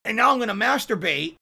And now I'm gonna masturbate.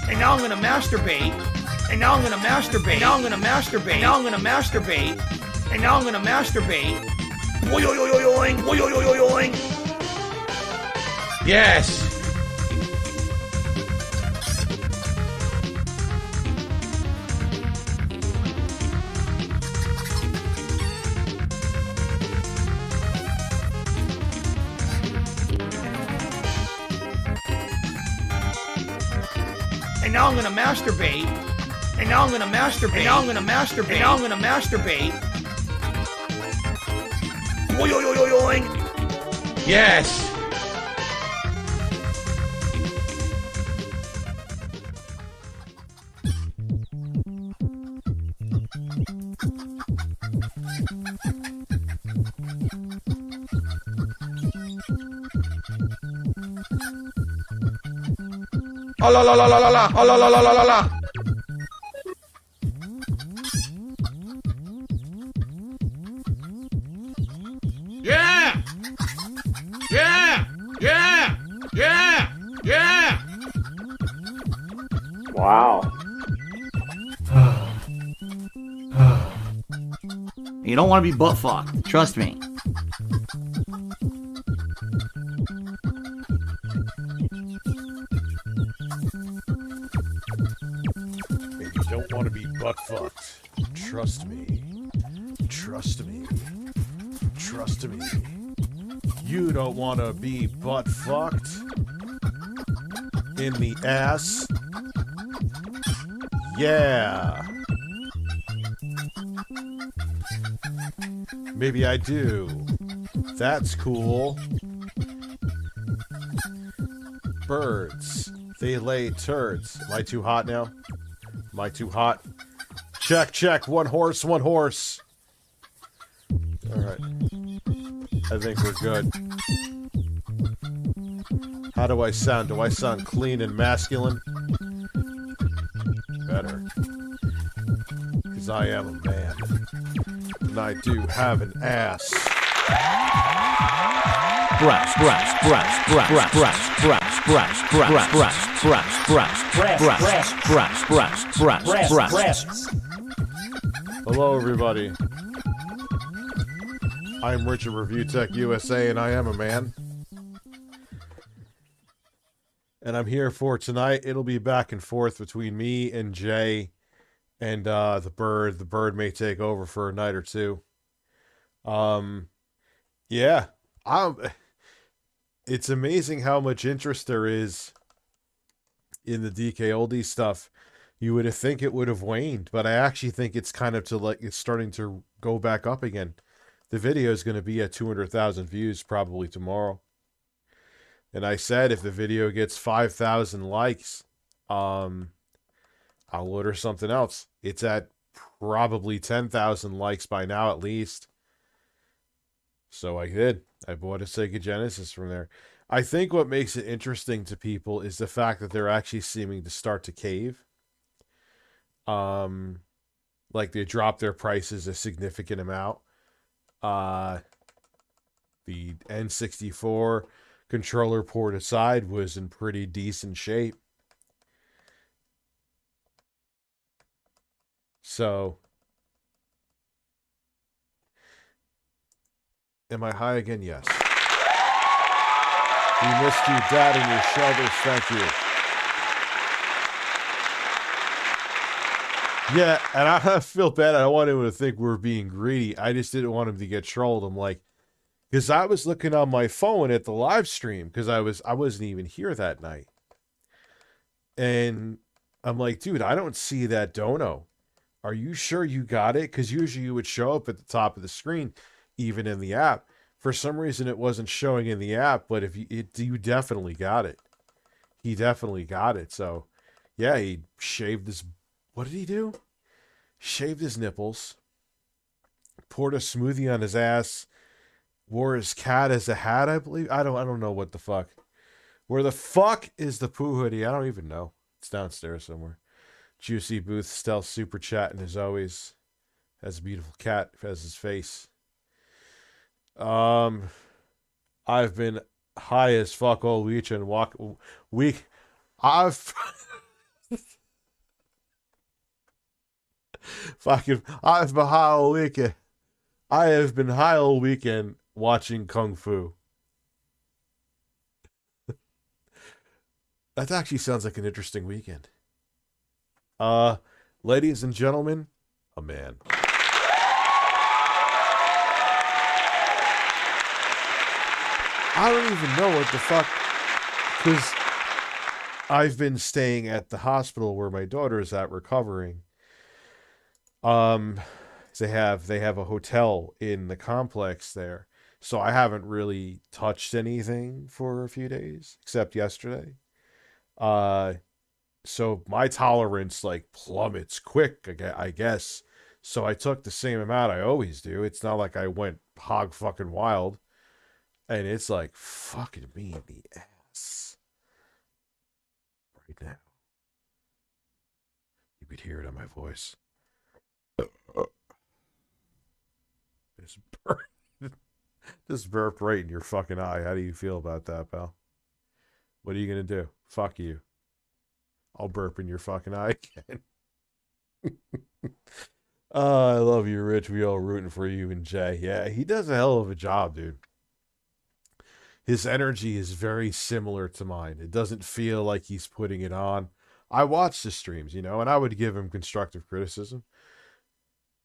And now I'm gonna masturbate. And now I'm gonna masturbate. Now I'm gonna masturbate. Now I'm gonna masturbate. And now I'm gonna masturbate. Boing, boing. Yes. And now I'm gonna masturbate. And now I'm gonna masturbate. And now I'm gonna masturbate. And now I'm gonna masturbate. Boing. Yes. Oh la la la la la la. Oh la la la la la la. Yeah! Yeah! Yeah! Yeah! Yeah! Wow. You don't want to be butt fucked. Trust me. You don't want to be butt fucked. Trust me. Trust me. Trust me. You don't want to be butt fucked in the ass. Yeah. Maybe I do. That's cool. Birds. They lay turds. Am I too hot now? Am I too hot? Check, check. One horse, one horse. Alright. I think we're good. How do I sound? Do I sound clean and masculine? Better. Because I am a man. And I do have an ass. Breast. Hello, everybody. I'm Richard ReviewTechUSA, and I am a man. And I'm here for tonight. It'll be back and forth between me and Jay and the bird. The bird may take over for a night or two. Yeah. It's amazing how much interest there is in the DK Oldie stuff. You would think it would have waned, but I actually think it's kind of it's starting to go back up again. The video is going to be at 200,000 views probably tomorrow. And I said if the video gets 5,000 likes, I'll order something else. It's at probably 10,000 likes by now at least. So I did. I bought a Sega Genesis from there. I think what makes it interesting to people is the fact that they're actually seeming to start to cave. Like they dropped their prices a significant amount. The N64 controller port aside was in pretty decent shape. So, am I high again? Yes. We missed you, Dad, and your shoulders. Thank you. Yeah, and I feel bad. I don't want anyone to think we're being greedy. I just didn't want him to get trolled. I'm like, because I was looking on my phone at the live stream because I wasn't even here that night, and I'm like, dude, I don't see that dono. Are you sure you got it? Because usually you would show up at the top of the screen, even in the app. For some reason, it wasn't showing in the app, but if you definitely got it. He definitely got it. So, yeah, he shaved his. What did he do? Shaved his nipples, poured a smoothie on his ass, wore his cat as a hat, I believe. I don't know what the fuck. Where the fuck is the poo hoodie? I don't even know. It's downstairs somewhere. Juicy Booth still super chatting as always. Has a beautiful cat as his face. I've been high as fuck all weekend. I've been high all weekend. I have been high all weekend watching Kung Fu. That actually sounds like an interesting weekend. Ladies and gentlemen, a man. I don't even know what the fuck, because I've been staying at the hospital where my daughter is at recovering. They have a hotel in the complex there, so I haven't really touched anything for a few days except yesterday. So my tolerance like plummets quick, I guess. So I took the same amount I always do. It's not like I went hog fucking wild. And it's like fucking me in the ass right now. You could hear it on my voice. Just burped right in your fucking eye. How do you feel about that, pal? What are you gonna do? Fuck you. I'll burp in your fucking eye again. I love you, Rich. We all rooting for you and Jay. Yeah, he does a hell of a job, dude. His energy is very similar to mine. It doesn't feel like he's putting it on. I watch the streams, and I would give him constructive criticism.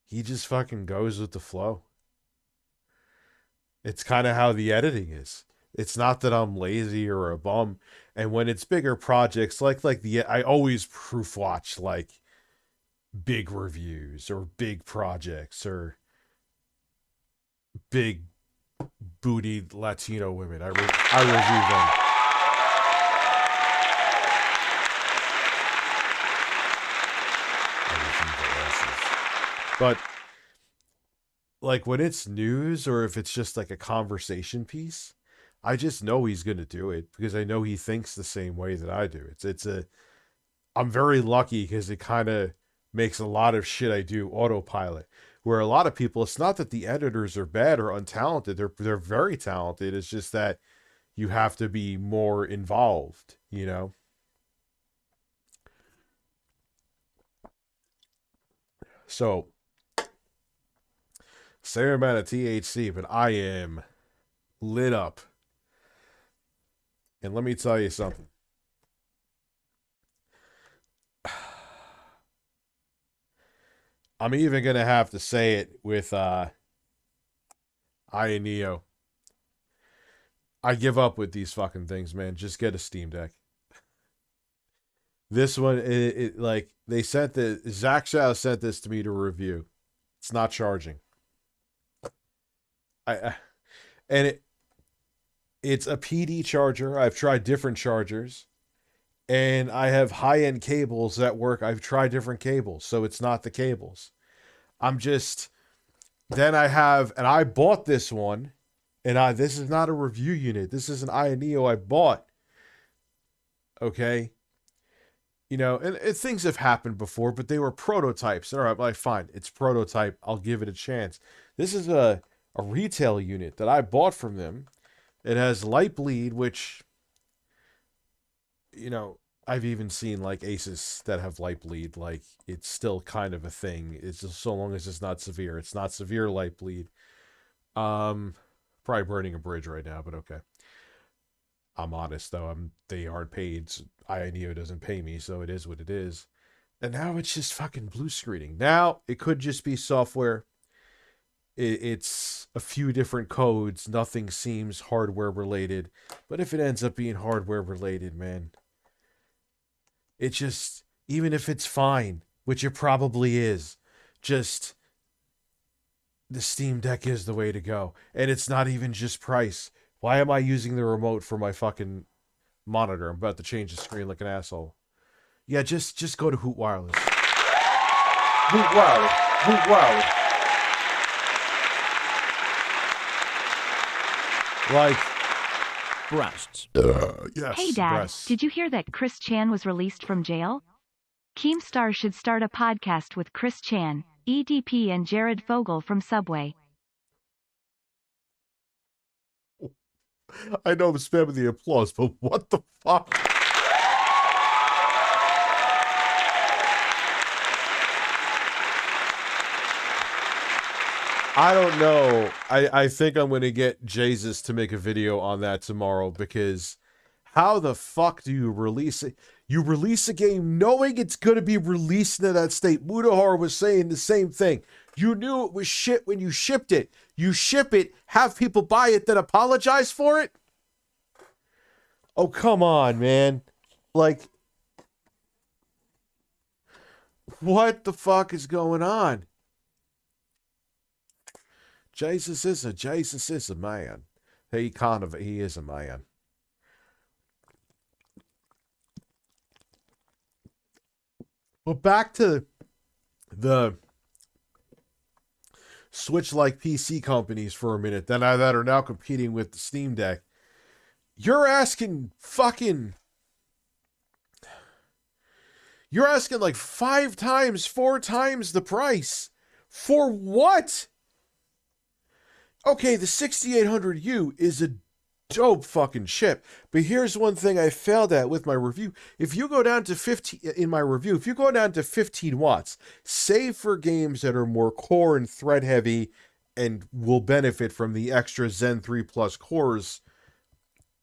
He just fucking goes with the flow. It's kind of how the editing is. It's not that I'm lazy or a bum. And when it's bigger projects, I always proof watch like big reviews or big projects or big bootied Latino women. I review them. But like when it's news or if it's just like a conversation piece, I just know he's going to do it because I know he thinks the same way that I do. I'm very lucky because it kind of makes a lot of shit I do autopilot. Where a lot of people, it's not that the editors are bad or untalented. They're very talented. It's just that you have to be more involved, So, same amount of THC, but I am lit up. And let me tell you something. I'm even going to have to say it with I and Neo. I give up with these fucking things, man. Just get a Steam Deck. This one, like, they sent Zach Shaw sent this to me to review. It's not charging. And it's a PD charger. I've tried different chargers. And I have high-end cables that work. I've tried different cables, so it's not the cables. Then I bought this one, and this is not a review unit. This is an Ioneo I bought. Okay? You know, and things have happened before, but they were prototypes. All right, well, fine. It's prototype. I'll give it a chance. This is a retail unit that I bought from them. It has light bleed, which, you know, I've even seen like Asus that have light bleed. Like, it's still kind of a thing. It's just so long as it's not severe. It's not severe light bleed. Probably burning a bridge right now, but okay. I'm honest though. They aren't paid. Ioneo doesn't pay me, so it is what it is. And now it's just fucking blue screening. Now it could just be software. It's a few different codes. Nothing seems hardware related. But if it ends up being hardware related, man, it just, even if it's fine, which it probably is, just the Steam Deck is the way to go. And it's not even just price. Why am I using the remote for my fucking monitor? I'm about to change the screen like an asshole. Yeah, just go to Hoot Wireless. Hoot Wireless. Hoot Wireless. Like, Breasts. yes. Hey Dad, breasts. did you hear that Chris Chan was released from jail? Keemstar should start a podcast with Chris Chan, EDP and Jared Fogle from Subway. I know I'm spamming the applause, but what the fuck? I don't know. I think I'm going to get Jesus to make a video on that tomorrow, because how the fuck do you release it? You release a game knowing it's going to be released in that state. Mudahar was saying the same thing. You knew it was shit when you shipped it. You ship it, have people buy it, then apologize for it? Oh, come on, man. Like, what the fuck is going on? Jesus is a man. He is a man. Well, back to the Switch-like PC companies for a minute that are now competing with the Steam Deck. You're asking like 5 times, 4 times the price. For what? Okay, the 6800U is a dope fucking chip. But here's one thing I failed at with my review. If you go down to 15 watts, save for games that are more core and thread heavy and will benefit from the extra Zen 3 Plus cores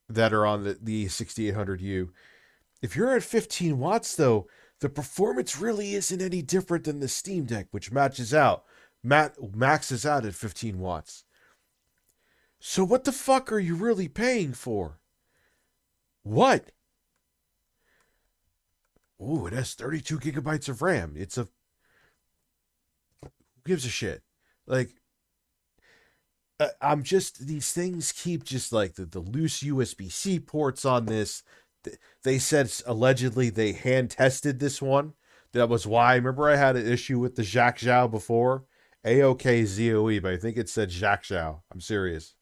that are on the 6800U. If you're at 15 watts though, the performance really isn't any different than the Steam Deck, which maxes out at 15 watts. So what the fuck are you really paying for? What? Ooh, it has 32 gigabytes of RAM. Who gives a shit? Like, these things keep just like the loose USB-C ports on this. They said allegedly they hand tested this one. That was why. Remember I had an issue with the Jacques Zhao before? AOK ZOE, but I think it said Jacques Zhao. I'm serious.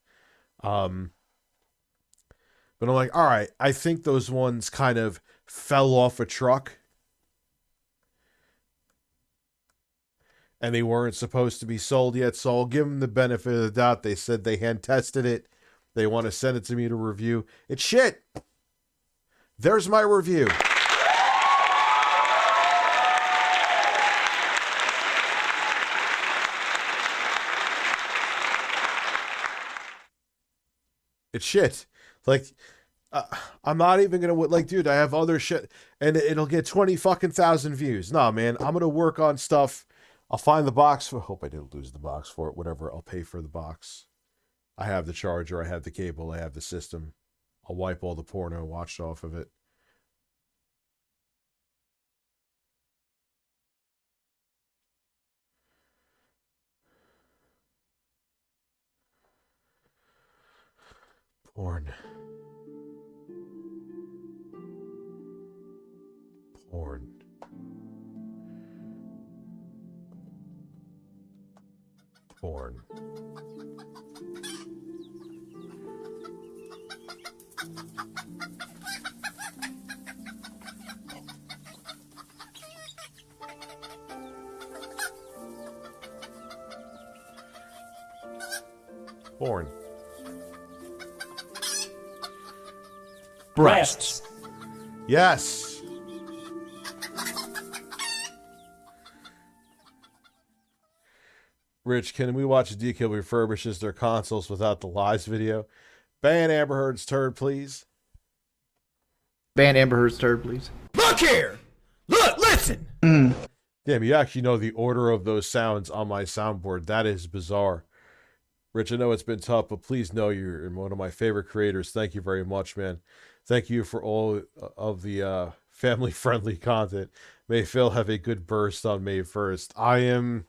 But I'm like, all right, I think those ones kind of fell off a truck. And they weren't supposed to be sold yet, so I'll give them the benefit of the doubt. They said they hand tested it. They want to send it to me to review. It's shit. There's my review. It's shit. Like, I'm not even gonna like, dude. I have other shit, and it'll get 20,000 views. Nah, man, I'm gonna work on stuff. I'll find the box. Hope I didn't lose the box for it. Whatever. I'll pay for the box. I have the charger. I have the cable. I have the system. I'll wipe all the porno watched off of it. Porn. Porn. Porn. Porn. Breasts. Yes. Rich, can we watch a DK refurbishes their consoles without the lies video? Ban Amber Heard's turd, please. Ban Amber Heard's turd, please. Look here! Look, listen! Damn, you actually know the order of those sounds on my soundboard. That is bizarre. Rich, I know it's been tough, but please know you're one of my favorite creators. Thank you very much, man. Thank you for all of the family-friendly content. May Phil have a good burst on May 1st. I am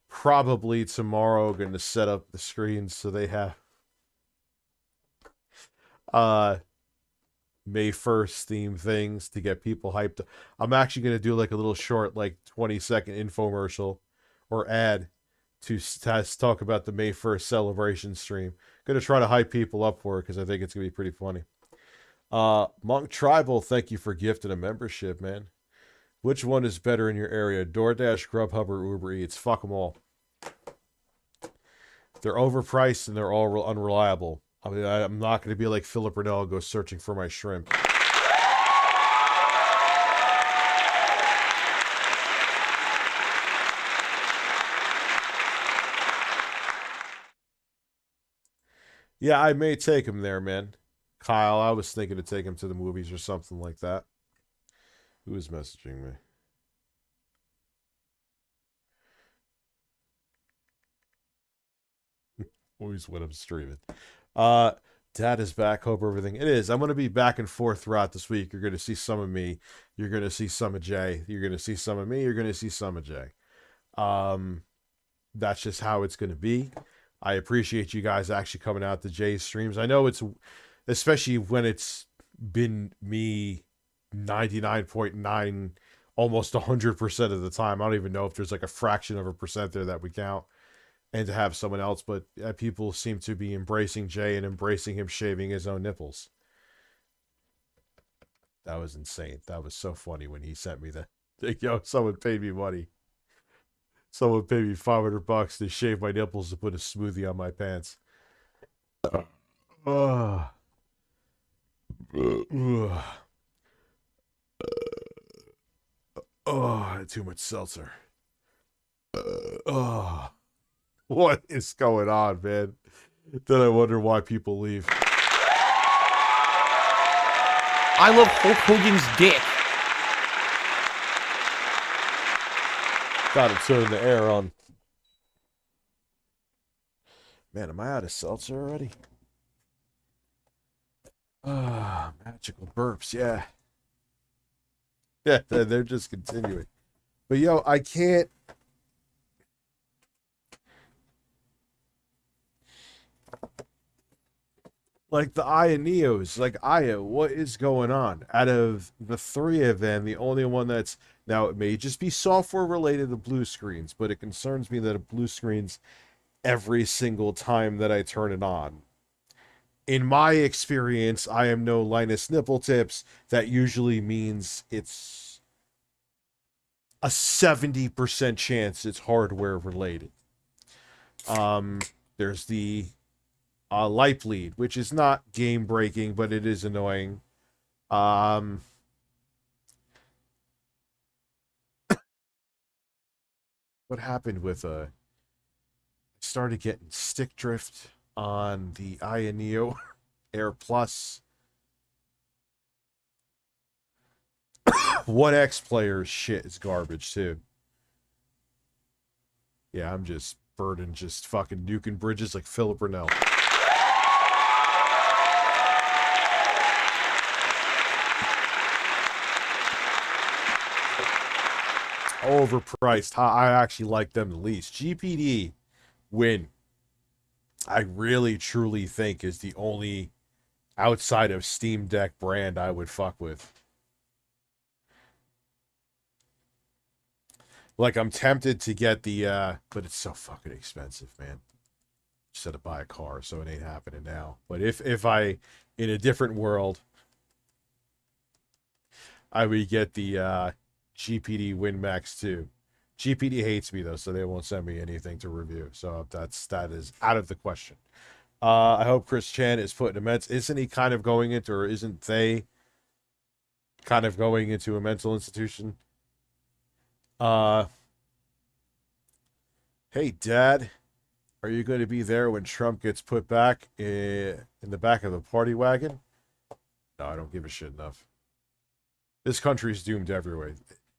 probably tomorrow going to set up the screens so they have May 1st theme things to get people hyped. I'm actually going to do like a little short, like 20-second infomercial or ad to talk about the May 1st celebration stream. Going to try to hype people up for it because I think it's going to be pretty funny. Monk Tribal, thank you for gifting a membership, man. Which one is better in your area? DoorDash, Grubhub, or Uber Eats? Fuck them all. They're overpriced and they're all unreliable. I mean, I'm not going to be like Philip Rennell, go searching for my shrimp. Yeah, I may take him there, man. Kyle, I was thinking to take him to the movies or something like that. Who is messaging me? Always when I'm streaming. Dad is back. Hope everything. It is. I'm going to be back and forth throughout this week. You're going to see some of me. You're going to see some of Jay. You're going to see some of me. You're going to see some of Jay. That's just how it's going to be. I appreciate you guys actually coming out to Jay's streams. I know it's, especially when it's been me 99.9, almost 100% of the time. I don't even know if there's like a fraction of a percent there that we count. And to have someone else, but people seem to be embracing Jay and embracing him shaving his own nipples. That was insane. That was so funny when he sent me that. Like, yo, someone paid me money. Someone paid me $500 to shave my nipples to put a smoothie on my pants. I had too much seltzer. What is going on, man? Then I wonder why people leave. I love Hulk Hogan's dick. Gotta turn the air on. Man, am I out of seltzer already? Magical burps, yeah. Yeah, they're just continuing. But yo, I can't. Like the Aya Neos, like Aya, what is going on? Out of the three of them, the only one that's, now it may just be software related to blue screens, but it concerns me that it blue screens every single time that I turn it on. In my experience, I am no Linus Nipple Tips. That usually means it's a 70% chance it's hardware related. There's the light bleed, which is not game breaking, but it is annoying. What happened with I started getting stick drift on the Aya Neo Air Plus. One X player's shit is garbage too. Yeah, I'm just burdened, just fucking nuking bridges like Philip Rennell. Overpriced. I actually like them the least. GPD win. I really truly think is the only outside of Steam Deck brand I would fuck with. Like, I'm tempted to get the, but it's so fucking expensive, man. Just had to buy a car, so it ain't happening now. But if I, in a different world, I would get the GPD WinMax 2. GPD hates me, though, so they won't send me anything to review. So that is out of the question. I hope Chris Chan is put in immense. Isn't he kind of going into, or isn't they kind of going into a mental institution? Hey, Dad, are you going to be there when Trump gets put back in the back of the party wagon? No, I don't give a shit enough. This country's doomed everywhere.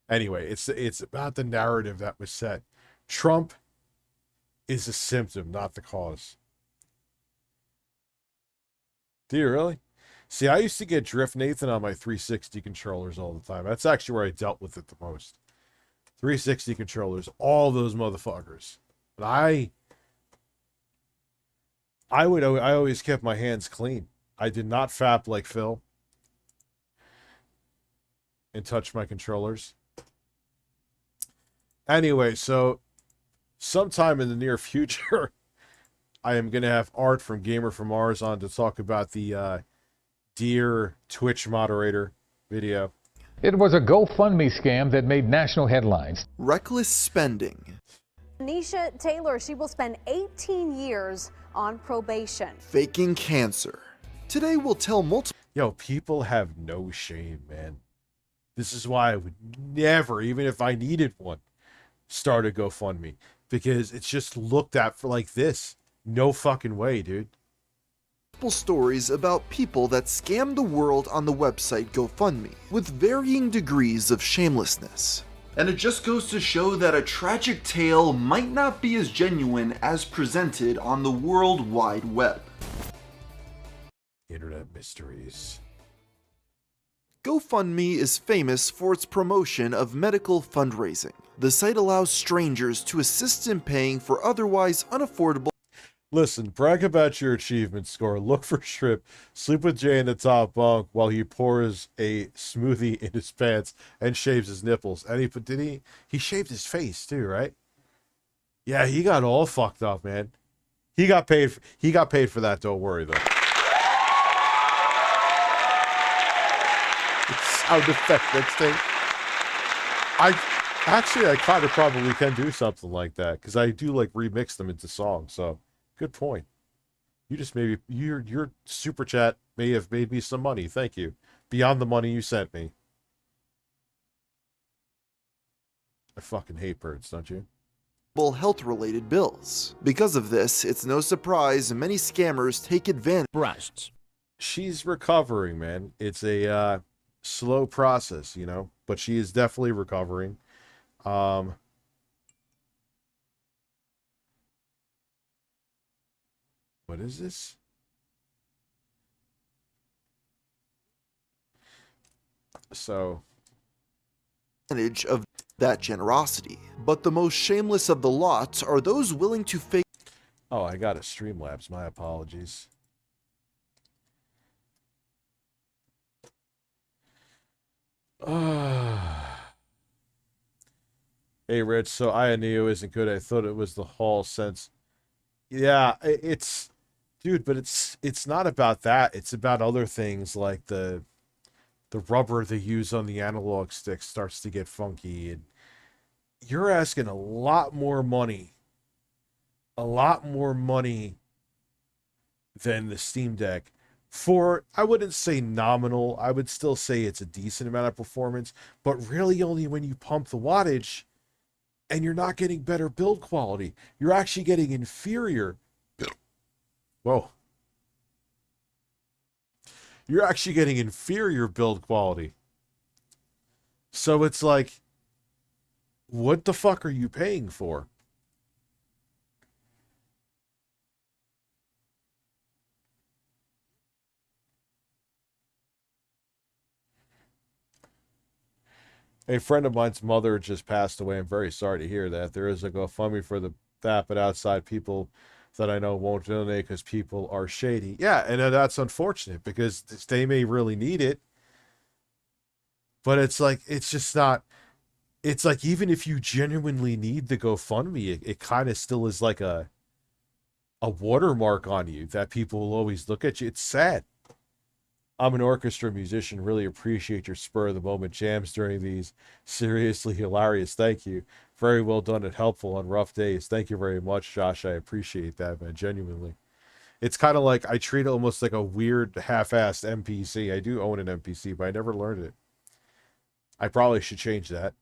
Anyway, it's about the narrative that was set. Trump is a symptom, not the cause. Do you really? See, I used to get Drift Nathan on my 360 controllers all the time. That's actually where I dealt with it the most. 360 controllers, all those motherfuckers. But I always kept my hands clean. I did not fap like Phil and touch my controllers. Anyway, so sometime in the near future, I am going to have Art from GamerFromars on to talk about the Dear Twitch moderator video. It was a GoFundMe scam that made national headlines. Reckless spending. Nisha Taylor, she will spend 18 years on probation. Faking cancer. Today we'll tell multiple... Yo, people have no shame, man. This is why I would never, even if I needed one, start a GoFundMe. Because it's just looked at for like this. No fucking way, dude. Stories about people that scammed the world on the website GoFundMe with varying degrees of shamelessness. And it just goes to show that a tragic tale might not be as genuine as presented on the World Wide Web. Internet mysteries. GoFundMe is famous for its promotion of medical fundraising. The site allows strangers to assist in paying for otherwise unaffordable. Listen, brag about your achievement score, look for Strip, sleep with Jay in the top bunk while he pours a smoothie in his pants and shaves his nipples. And he shaved his face too, right? Yeah, he got all fucked up, man. He got paid for that, don't worry though. Sound effect next thing. I kind of probably can do something like that because I do like remix them into songs, so good point. You just maybe your super chat may have made me some money. Thank you. Beyond the money you sent me. I fucking hate birds, don't you? Health-related bills. Because of this, it's no surprise many scammers take advantage. Breasts. She's recovering, man. It's a slow process, you know, but she is definitely recovering. What is this? So, Of that generosity. But the most shameless of the lot are those willing to fake. oh, I got a StreamLabs. My apologies. Hey, Rich. So Ioneo isn't good. I thought it was the Hall sense. Yeah, it's, dude, but it's not about that. It's about other things like the rubber they use on the analog stick starts to get funky, and you're asking a lot more money than the Steam Deck for, I wouldn't say nominal, I would still say it's a decent amount of performance, but really only when you pump the wattage, and you're not getting better build quality. You're actually getting inferior. Whoa. You're actually getting inferior build quality. So it's like, what the fuck are you paying for? A friend of mine's mother just passed away. I'm very sorry to hear that. There is a GoFundMe for that, but outside people that I know won't donate because people are shady. Yeah, and that's unfortunate because they may really need it. But it's like, it's just not, it's like, even if you genuinely need the GoFundMe, it kind of still is like a watermark on you that people will always look at you. It's sad. I'm an orchestra musician. Really appreciate your spur of the moment jams during these. Seriously hilarious. Thank you. Very well done and helpful on rough days. Thank you very much, Josh. I appreciate that, man. Genuinely. It's kind of like I treat it almost like a weird half-assed NPC. I do own an NPC, but I never learned it. I probably should change that.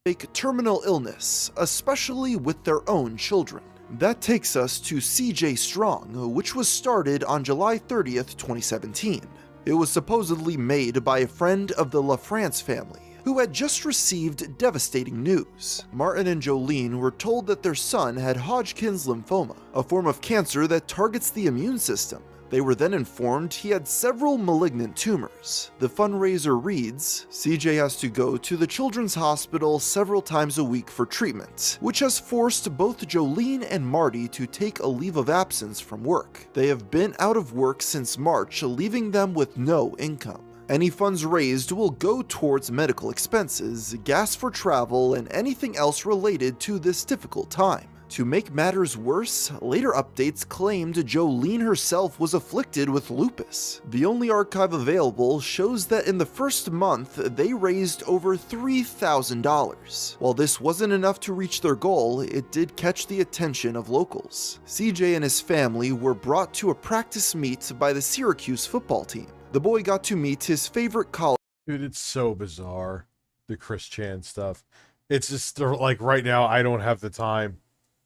Fake terminal illness, especially with their own children. That takes us to CJ Strong, which was started on July 30th, 2017. It was supposedly made by a friend of the LaFrance family, who had just received devastating news. Martin and Jolene were told that their son had Hodgkin's lymphoma, a form of cancer that targets the immune system. They were then informed he had several malignant tumors. The fundraiser reads, CJ has to go to the children's hospital several times a week for treatment, which has forced both Jolene and Marty to take a leave of absence from work. They have been out of work since March, leaving them with no income. Any funds raised will go towards medical expenses, gas for travel, and anything else related to this difficult time. To make matters worse, later updates claimed Jolene herself was afflicted with lupus. The only archive available shows that in the first month, they raised over $3,000. While this wasn't enough to reach their goal, it did catch the attention of locals. CJ and his family were brought to a practice meet by the Syracuse football team. The boy got to meet his favorite college. Dude, it's so bizarre, the Chris Chan stuff. It's just, like, right now, I don't have the time.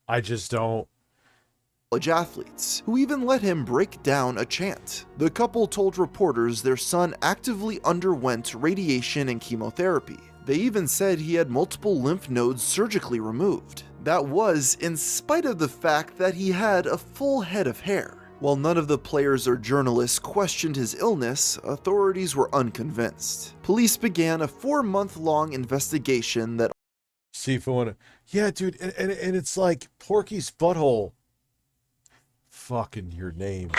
I just don't. College athletes, who even let him break down a chant. The couple told reporters their son actively underwent radiation and chemotherapy. They even said he had multiple lymph nodes surgically removed. That was in spite of the fact that he had a full head of hair. While none of the players or journalists questioned his illness, authorities were unconvinced. Police began a 4-month-long investigation that see if I want to. Yeah, dude, and it's like Porky's butthole. Fucking your name.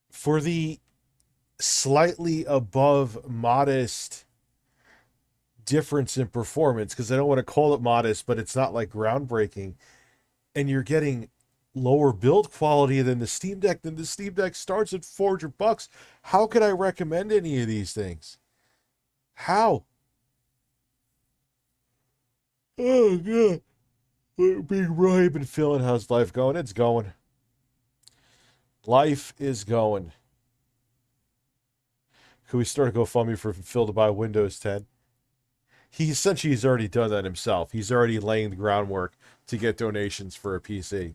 For the slightly above modest difference in performance, because I don't want to call it modest, but it's not like groundbreaking, and you're getting lower build quality than the Steam Deck, then the Steam Deck starts at $400. How could I recommend any of these things? How? Oh, God. Big Roy, been feeling, how's life going? It's going. Life is going. Could we start a GoFundMe for Phil to buy Windows 10? He essentially has already done that himself. He's already laying the groundwork to get donations for a PC.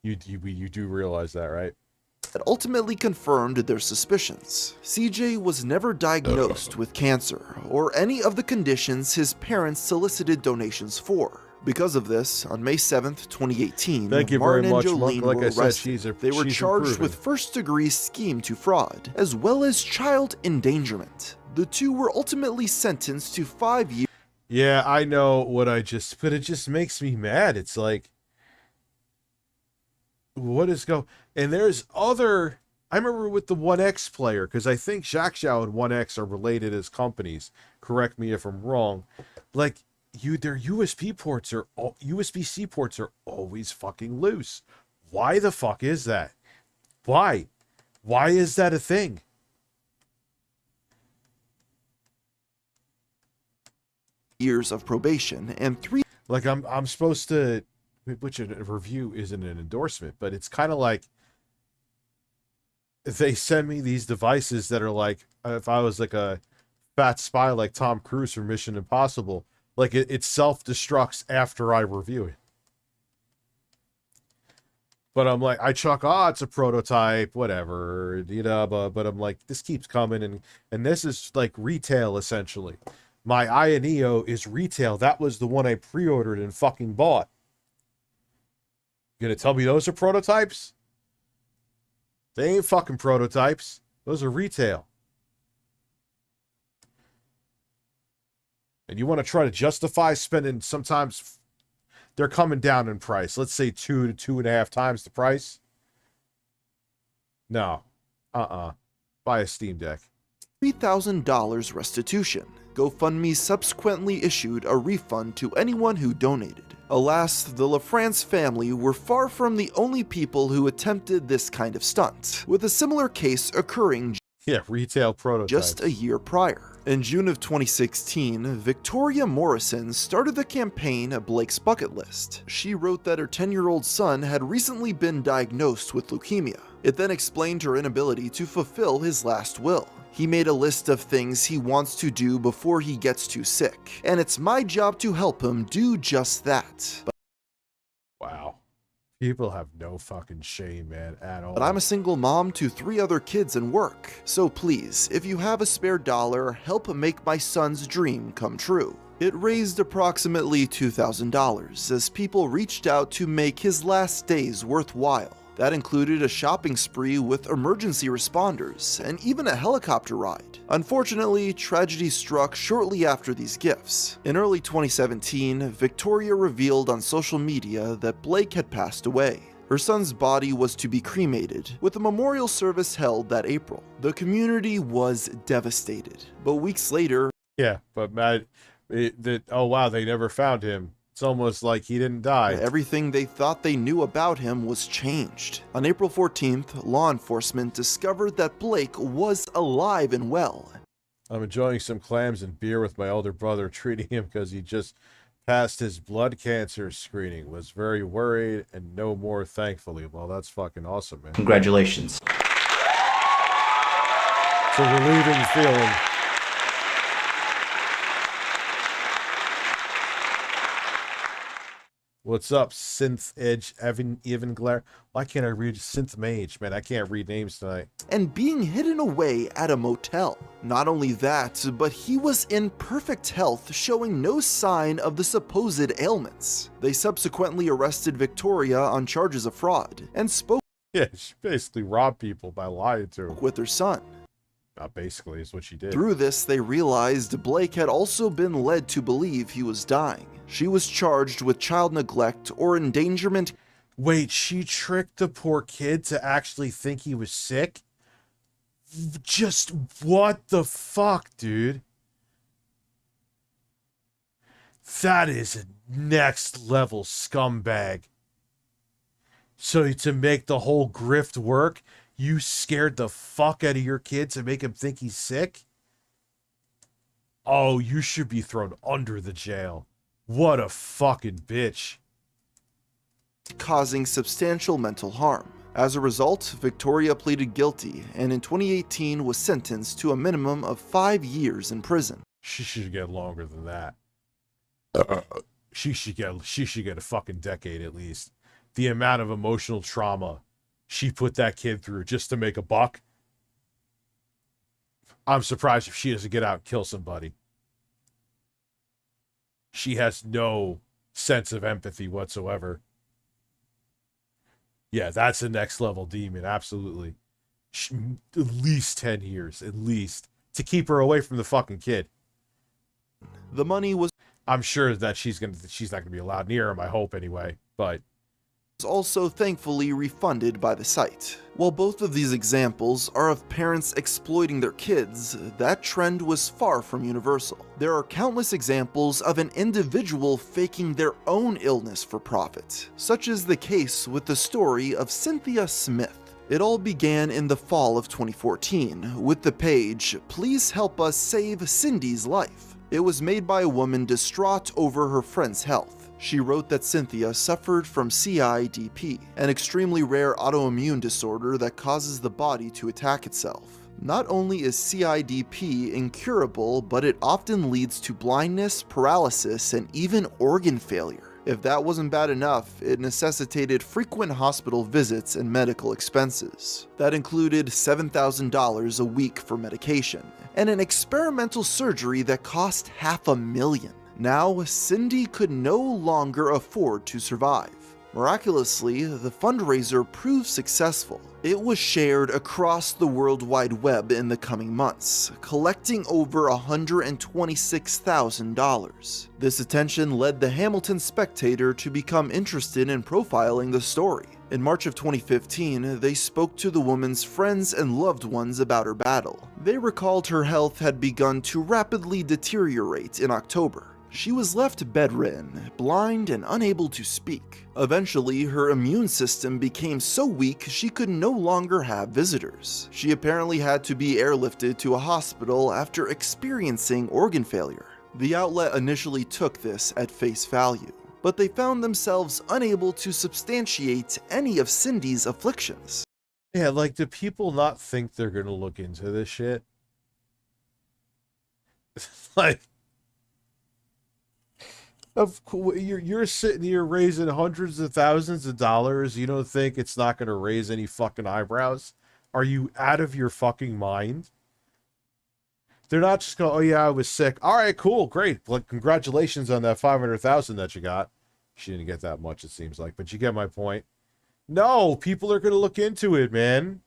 You do realize that, right? That ultimately confirmed their suspicions. CJ was never diagnosed with cancer or any of the conditions his parents solicited donations for. Because of this, on May 7th, 2018, Thank you Martin very much, and Jolene Monk. Like were I said, arrested. They were she's charged improving. with first-degree scheme to fraud, as well as child endangerment. The two were ultimately sentenced to 5 years. Yeah, I know what but it just makes me mad. It's like, what is and there's other, I remember with the 1X player, because I think Jacques Zhao and 1X are related as companies. Correct me if I'm wrong. Like, their USB USB-C ports are always fucking loose. Why the fuck is that? Why is that a thing? Years of probation and 3. Like, I'm supposed to, which a review isn't an endorsement, but it's kind of like they send me these devices that are like, if I was like a fat spy like Tom Cruise from Mission Impossible, like it self-destructs after I review it. But I'm like, I chuck, it's a prototype, whatever, but I'm like, this keeps coming, and this is like retail, essentially. My Aya Neo is retail. That was the one I pre-ordered and fucking bought. You gonna tell me those are prototypes? They ain't fucking prototypes. Those are retail. And you want to try to justify spending, sometimes they're coming down in price. Let's say 2 to 2.5 times the price. No. Buy a Steam Deck. $3,000 restitution. GoFundMe subsequently issued a refund to anyone who donated. Alas, the LaFrance family were far from the only people who attempted this kind of stunt, with a similar case occurring Retail prototype. just a year prior. In June of 2016, Victoria Morrison started the campaign Blake's Bucket List. She wrote that her 10-year-old son had recently been diagnosed with leukemia. It then explained her inability to fulfill his last will. He made a list of things he wants to do before he gets too sick, and it's my job to help him do just that. Wow. People have no fucking shame, man, at all. But I'm a single mom to 3 other kids and work, so please, if you have a spare dollar, help make my son's dream come true. It raised approximately $2,000 as people reached out to make his last days worthwhile. That included a shopping spree with emergency responders and even a helicopter ride. Unfortunately, tragedy struck shortly after these gifts. In early 2017, Victoria revealed on social media that Blake had passed away. Her son's body was to be cremated, with a memorial service held that April. The community was devastated, but weeks later, but Matt, oh wow, they never found him. It's almost like he didn't die. Everything they thought they knew about him was changed. On April 14th, law enforcement discovered that Blake was alive and well. I'm enjoying some clams and beer with my older brother, treating him because he just passed his blood cancer screening. Was very worried and no more, thankfully. Well, that's fucking awesome, man. Congratulations. It's a relieving feeling. What's up, Synth Edge Evan Glare? Why can't I read Synth Mage? Man, I can't read names tonight. And being hidden away at a motel. Not only that, but he was in perfect health, showing no sign of the supposed ailments. They subsequently arrested Victoria on charges of fraud and spoke She basically robbed people by lying to them. with her son. Not basically, is what she did. Through this, they realized Blake had also been led to believe he was dying. She was charged with child neglect or endangerment. Wait, she tricked the poor kid to actually think he was sick? Just what the fuck, dude? That is a next level scumbag. So to make the whole grift work, you scared the fuck out of your kid to make him think he's sick? Oh, you should be thrown under the jail. What a fucking bitch. Causing substantial mental harm. As a result, Victoria pleaded guilty and in 2018 was sentenced to a minimum of 5 years in prison. She should get longer than that. She should get a fucking decade at least. The amount of emotional trauma she put that kid through just to make a buck. I'm surprised if she doesn't get out and kill somebody. She has no sense of empathy whatsoever. Yeah, that's a next level demon, absolutely. At least 10 years, at least, to keep her away from the fucking kid. The money was I'm sure that she's not gonna be allowed near him, I hope anyway, but also thankfully refunded by the site. While both of these examples are of parents exploiting their kids, that trend was far from universal. There are countless examples of an individual faking their own illness for profit, such as the case with the story of Cynthia Smith. It all began in the fall of 2014 with the page, "Please help us save Cindy's life." It was made by a woman distraught over her friend's health. She wrote that Cynthia suffered from CIDP, an extremely rare autoimmune disorder that causes the body to attack itself. Not only is CIDP incurable, but it often leads to blindness, paralysis, and even organ failure. If that wasn't bad enough, it necessitated frequent hospital visits and medical expenses. That included $7,000 a week for medication, and an experimental surgery that cost $500,000. Now, Cindy could no longer afford to survive. Miraculously, the fundraiser proved successful. It was shared across the World Wide Web in the coming months, collecting over $126,000. This attention led the Hamilton Spectator to become interested in profiling the story. In March of 2015, they spoke to the woman's friends and loved ones about her battle. They recalled her health had begun to rapidly deteriorate in October. She was left bedridden, blind, and unable to speak. Eventually, her immune system became so weak she could no longer have visitors. She apparently had to be airlifted to a hospital after experiencing organ failure. The outlet initially took this at face value, but they found themselves unable to substantiate any of Cindy's afflictions. Yeah, like, do people not think they're gonna look into this shit? Like, you're sitting here raising hundreds of thousands of dollars. You don't think it's not going to raise any fucking eyebrows? Are you out of your fucking mind? They're not just going, oh yeah, I was sick. All right, cool, great. Well, congratulations on that 500,000 that you got. She didn't get that much, it seems like, but you get my point. No, people are going to look into it, man.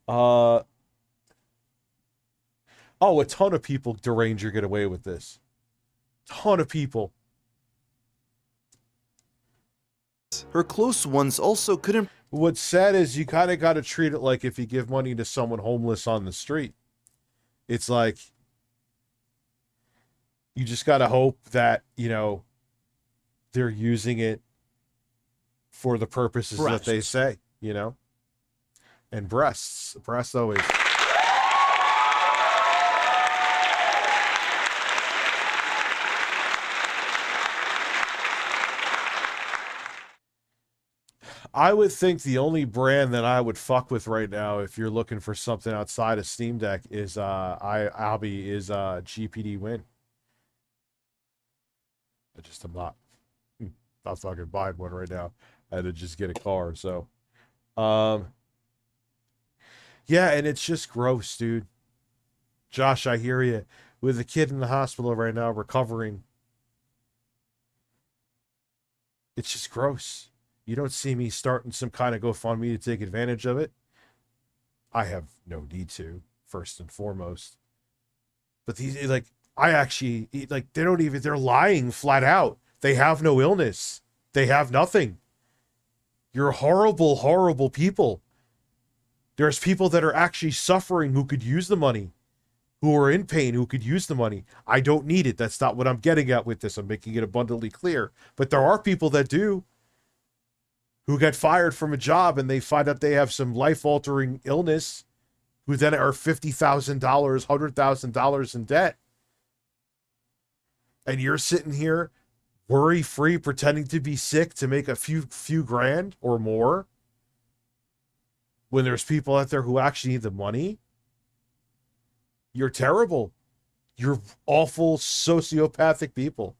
Oh, a ton of people, Deranger, get away with this. Ton of people. Her close ones also couldn't. What's sad is you kind of got to treat it like if you give money to someone homeless on the street. It's like, you just got to hope that, you know, they're using it for the purposes that they say, you know? And breasts always. I would think the only brand that I would fuck with right now, if you're looking for something outside of Steam Deck, is GPD Win. I'm not fucking buying one right now. I had to just get a car, so. Yeah, and it's just gross, dude. Josh, I hear you. With a kid in the hospital right now recovering, it's just gross. You don't see me starting some kind of GoFundMe to take advantage of it. I have no need to, first and foremost. But these, like, they're lying flat out. They have no illness. They have nothing. You're horrible, horrible people. There's people that are actually suffering who could use the money, who are in pain, who could use the money. I don't need it. That's not what I'm getting at with this. I'm making it abundantly clear. But there are people that do, who get fired from a job and they find out they have some life-altering illness, who then are $50,000, $100,000 in debt. And you're sitting here worry-free, pretending to be sick to make a few grand or more, when there's people out there who actually need the money. You're terrible. You're awful, sociopathic people.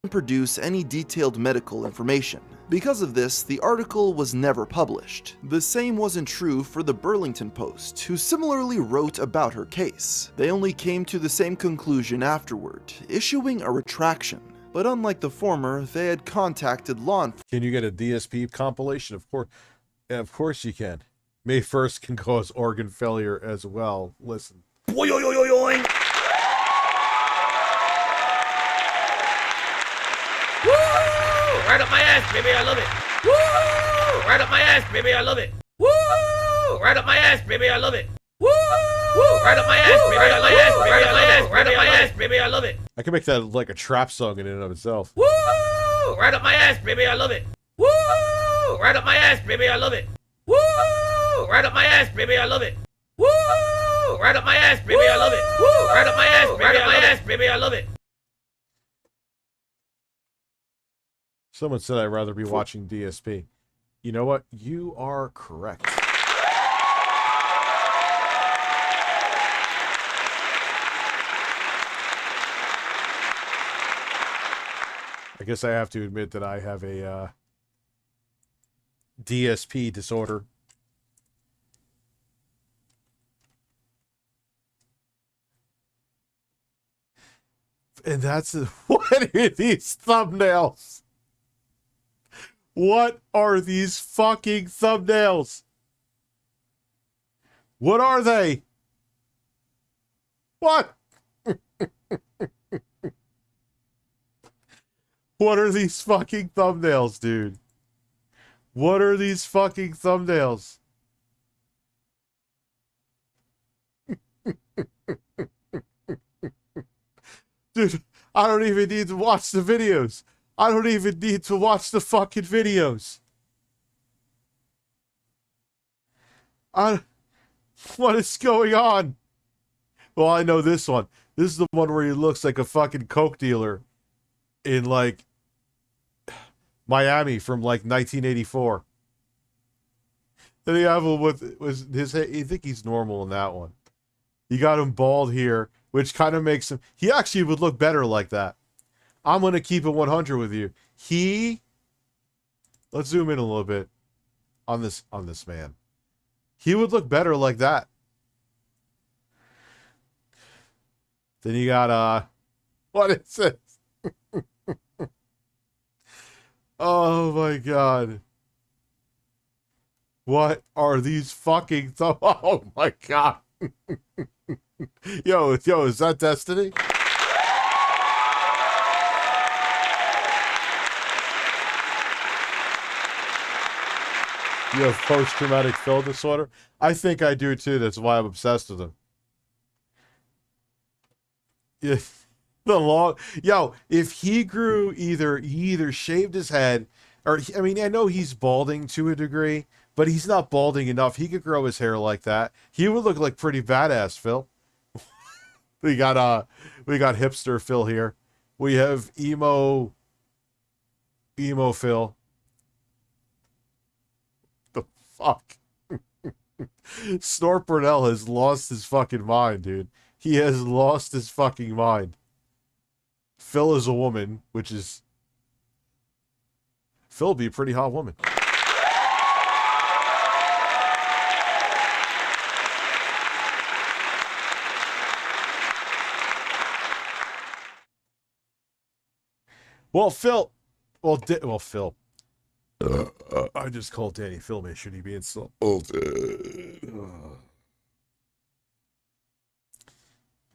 Produce any detailed medical information. Because of this, the article was never published. The same wasn't true for the Burlington Post, who similarly wrote about her case. They only came to the same conclusion afterward, issuing a retraction. But unlike the former, they had contacted law enforcement. Can you get a DSP compilation? Of course you can. May 1st can cause organ failure as well. Listen. Boing. Woo! Right up my ass, baby, I love it. Woo! Right up my ass, baby, I love it. Woo! Right up my ass, baby, I love it. Woo! Right up my ass, baby, right up my ass, baby, I love it. Right up my ass, baby, I love it. I can make that like a trap song in and of itself. Woo! Right up my ass, baby, I love it. Woo! Right up my ass, baby, I love it. Woo! Right up my ass, baby, I love it. Woo! Right up my ass, baby, I love it. Woo! Right up my ass, baby, right up my ass, baby, I love it. Someone said I'd rather be watching DSP. You know what? You are correct. I guess I have to admit that I have a DSP disorder. And that's what are these thumbnails? What are these fucking thumbnails? What are they? What? What are these fucking thumbnails, dude? What are these fucking thumbnails? Dude, I don't even need to watch the videos. I don't even need to watch the fucking videos. What is going on? Well, I know this one. This is the one where he looks like a fucking coke dealer in, like, Miami from, like, 1984. Then you have him with his hair. You think he's normal in that one. You got him bald here, which kind of makes him... He actually would look better like that. I'm going to keep it 100 with you. Let's zoom in a little bit on this man. He would look better like that. Then you got, what is this? Oh my God. What are these fucking oh my God. Yo, is that Destiny? You have post-traumatic Phil disorder? I think I do too. That's why I'm obsessed with him. Yeah, if he grew he either shaved his head, or I mean, I know he's balding to a degree, but he's not balding enough. He could grow his hair like that. He would look like pretty badass, Phil. we got hipster Phil here. We have emo Phil. The fuck? Snort Burnell has lost his fucking mind, dude. He has lost his fucking mind. Phil is a woman, which is... Phil would be a pretty hot woman. Well, Phil... Phil. I just called Danny Phil, man. Should he be insulted?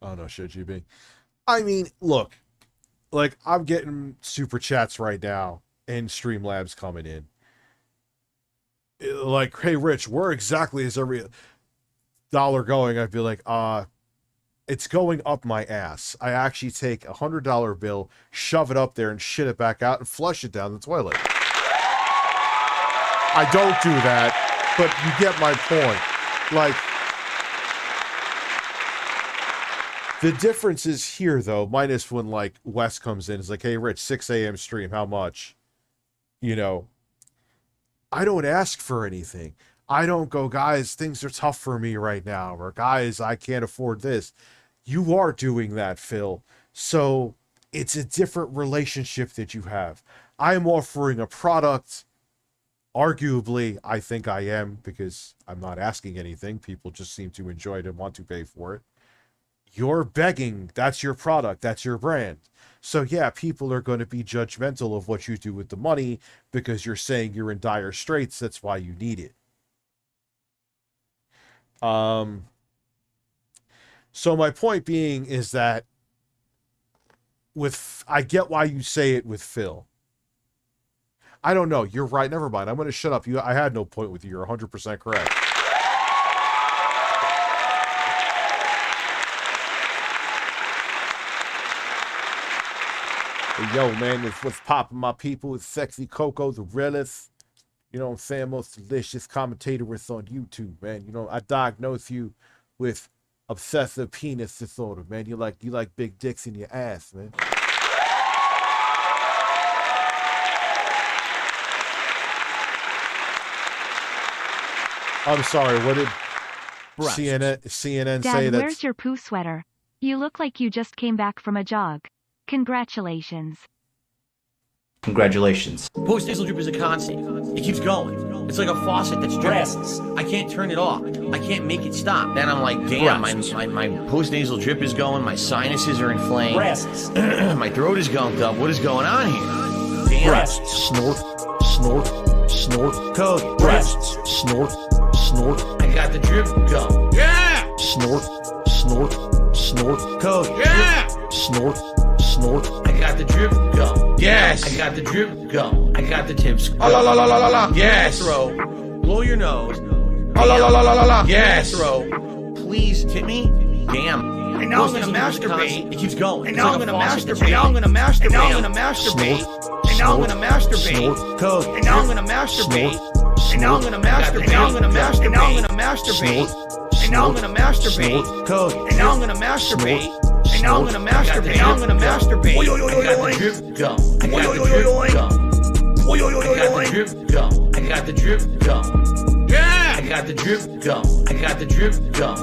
Oh, no, should you be? I mean, look. Like, I'm getting super chats right now and StreamLabs coming in. Like, hey, Rich, where exactly is every dollar going? I'd be like, it's going up my ass. I actually take a $100 bill, shove it up there, and shit it back out and flush it down the toilet. I don't do that, but you get my point. Like, the difference is here, though, minus when, like, Wes comes in. It's like, hey, Rich, 6 a.m. stream, how much? You know, I don't ask for anything. I don't go, guys, things are tough for me right now, or guys, I can't afford this. You are doing that, Phil. So it's a different relationship that you have. I'm offering a product. Arguably, I think I am, because I'm not asking anything. People just seem to enjoy it and want to pay for it. You're begging. That's your product. That's your brand. So yeah, people are going to be judgmental of what you do with the money because you're saying you're in dire straits. That's why you need it. So my point being is that I get why you say it with Phil. I don't know. You're right. Never mind. I'm going to shut up. I had no point with you. You're 100% correct. Hey, yo, man, it's what's popping, my people. It's Sexy Coco, the realest. You know what I'm saying? Most delicious commentator with on YouTube, man. You know, I diagnose you with obsessive penis disorder, man. You like big dicks in your ass, man. I'm sorry, what did CNN Dad, say that? Where's your poo sweater? You look like you just came back from a jog. Congratulations. Congratulations. Post-nasal drip is a constant. It keeps going. It's like a faucet that's dripping. I can't turn it off. I can't make it stop. Then I'm like, damn, my post-nasal drip is going, my sinuses are inflamed, my throat is gunked up. What is going on here? Damn. Snort, snort, snort, code. Breasts. Snort, snort. I got the drip going. Yeah! Snort, snort, snort, code. Yeah! Snort, snort. I got the drip going. Yes! I got the drip going. I got the tips. La la la la la la. Yes! Throw. Blow your nose. La la la la la la. Yes! Throw. Please tip me. Damn. And now I'm gonna masturbate. It keeps going. And now I'm gonna masturbate. And now I'm gonna masturbate. And now I'm gonna masturbate. And now I'm gonna masturbate. Code. And now I'm gonna masturbate. And now I'm gonna masturbate. And now I'm gonna masturbate. And now I'm gonna masturbate. And now I'm gonna masturbate. Code. And now I'm gonna masturbate. And now I'm gonna masturbate. And now I'm gonna masturbate. I got the drip go. I got the drip go. I got the drip go. Yeah! I got the drip go. I got the drip go.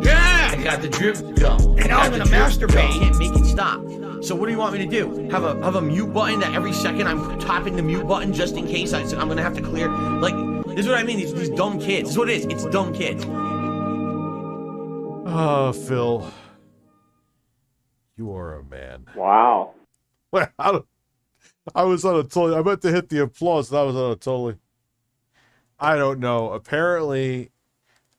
Yeah! I got the drip go. And now I'm gonna masturbate. I can't make it stop. So what do you want me to do? Have a mute button that every second I'm tapping the mute button just in case I'm gonna have to clear? Like, this is what I mean. These dumb kids. This is what it is. It's dumb kids. Oh, Phil. You are a man. Wow. Well, I was on a totally... I meant to hit the applause, and I was on a totally... I don't know. Apparently,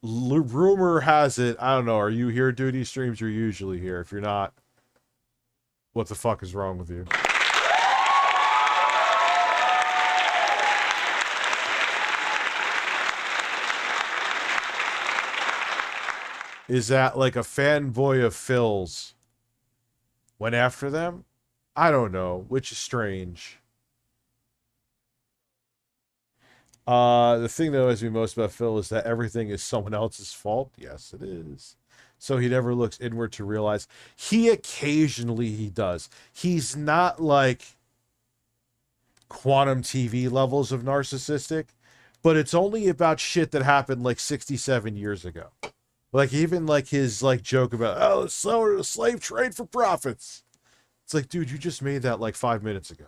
rumor has it... I don't know. Are you here, Duty Streams? You're usually here. If you're not, what the fuck is wrong with you? Is that like a fanboy of Phil's went after them? I don't know, which is strange. The thing that annoys me most about Phil is that everything is someone else's fault. Yes, it is. So he never looks inward to realize. He does. He's not like Quantum TV levels of narcissistic, but it's only about shit that happened like 67 years ago. Like, even like his like joke about, oh, it's a slave trade for profits. It's like, dude, you just made that like 5 minutes ago.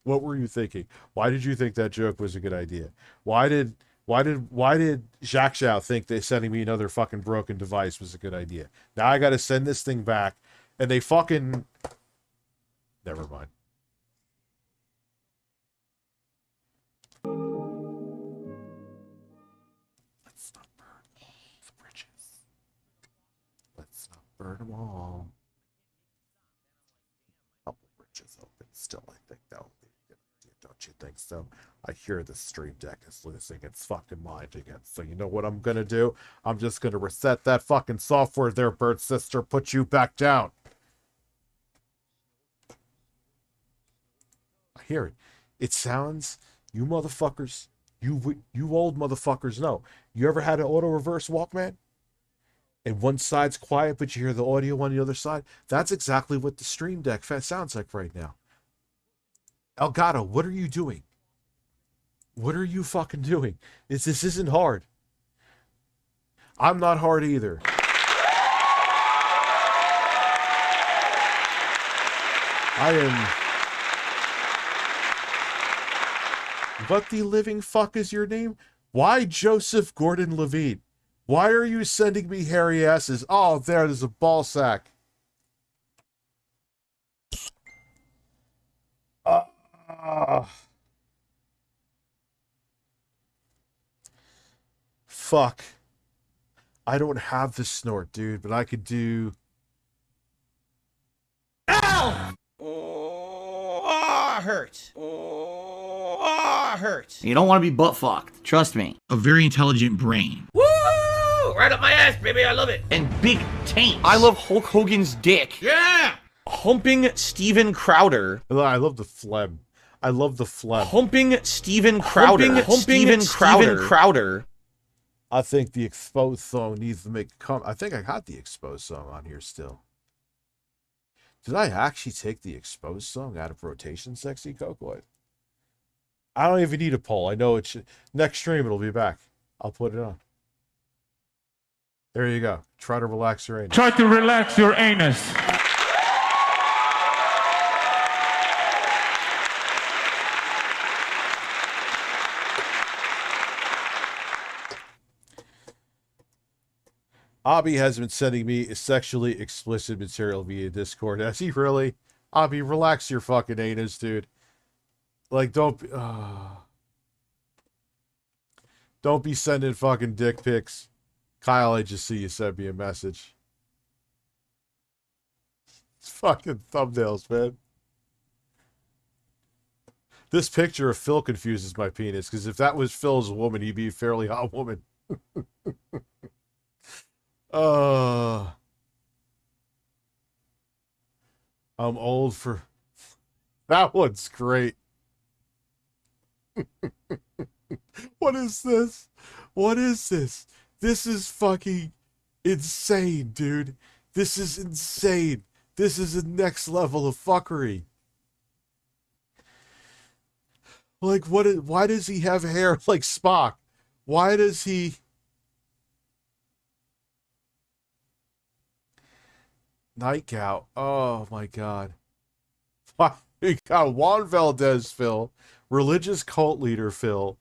What were you thinking? Why did you think that joke was a good idea? Why did Jacques Zhao think that sending me another fucking broken device was a good idea? Now I got to send this thing back, and they fucking... Never mind. Let's not burn all the bridges. Let's not burn them all. Couple bridges open still, I think that would be a good idea, don't you think so? I hear the Stream Deck is losing its fucking mind again. So you know what I'm gonna do? I'm just gonna reset that fucking software there, Bird Sister. Put you back down. I hear it. It sounds, you motherfuckers, you old motherfuckers know. You ever had an auto reverse Walkman? And one side's quiet, but you hear the audio on the other side? That's exactly what the Stream Deck sounds like right now. Elgato, what are you doing? What are you fucking doing? This isn't hard. I'm not hard either. I am... What the living fuck is your name? Why Joseph Gordon-Levitt? Why are you sending me hairy asses? Oh, there's a ball sack. Fuck. I don't have the snort, dude, but I could do... Ow! Oh, hurts. Oh, hurts. You don't want to be butt fucked. Trust me. A very intelligent brain. Woo! Right up my ass, baby. I love it. And big taint. I love Hulk Hogan's dick. Yeah! Humping Steven Crowder. I love the phlegm. I love the phlegm. Humping Steven Crowder. Humping Steven Crowder. I think the exposed song needs to make a come. I think I got the exposed song on here still. Did I actually take the exposed song out of rotation, Sexy Cocoa? I don't even need a poll. I know it should. Next stream, it'll be back. I'll put it on. There you go. Try to relax your anus. Try to relax your anus. Abby has been sending me sexually explicit material via Discord. Has he really? Abby, relax your fucking anus, dude. Like, don't be sending fucking dick pics. Kyle, I just see you sent me a message. It's fucking thumbnails, man. This picture of Phil confuses my penis, because if that was Phil's woman, he'd be a fairly hot woman. I'm old for... That one's great. What is this? What is this? This is fucking insane, dude. This is insane. This is the next level of fuckery. Like, why does he have hair like Spock? Why does he... Night Gout. Oh, my God. We got Juan Valdez Phil. Religious cult leader Phil.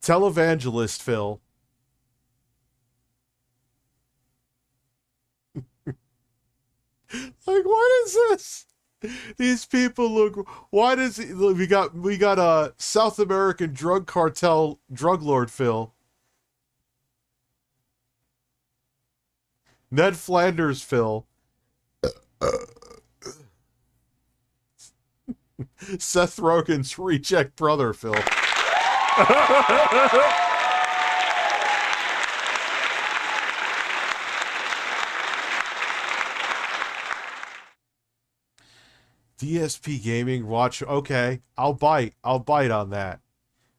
Televangelist Phil. Like, what is this? These people look... Why does he... We got a South American drug cartel drug lord Phil. Ned Flanders Phil. Seth Rogen's reject brother Phil. DSP Gaming watch. Okay, I'll bite on that.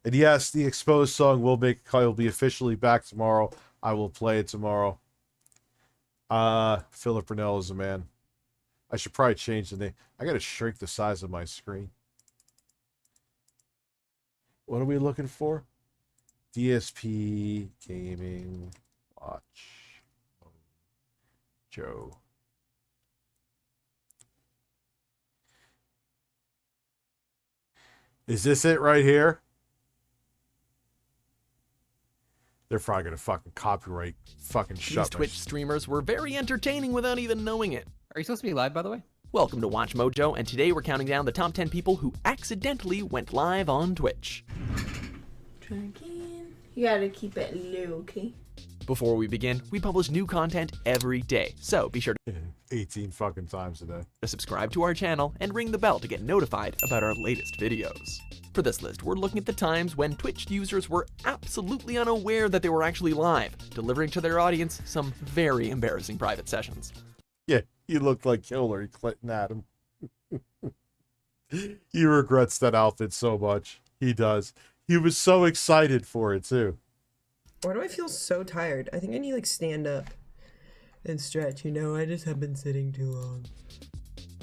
And yes, the exposed song will be officially back tomorrow. I will play it tomorrow. Philip Burnell is a man. I should probably change the name. I gotta shrink the size of my screen. What are we looking for? DSP Gaming Watch. Joe. Is this it right here? They're probably gonna fucking copyright fucking shut. These Twitch streamers were very entertaining without even knowing it. Are you supposed to be live, by the way? Welcome to Watch Mojo, and today we're counting down the top 10 people who accidentally went live on Twitch. Drinking. You gotta keep it low, okay? Before we begin, we publish new content every day, so be sure to 18 fucking times a day. Subscribe to our channel and ring the bell to get notified about our latest videos. For this list, we're looking at the times when Twitch users were absolutely unaware that they were actually live, delivering to their audience some very embarrassing private sessions. Yeah, he looked like Hillary Clinton at him. He regrets that outfit so much. He does. He was so excited for it, too. Why do I feel so tired? I think I need to, like, stand up and stretch, you know? I just have been sitting too long.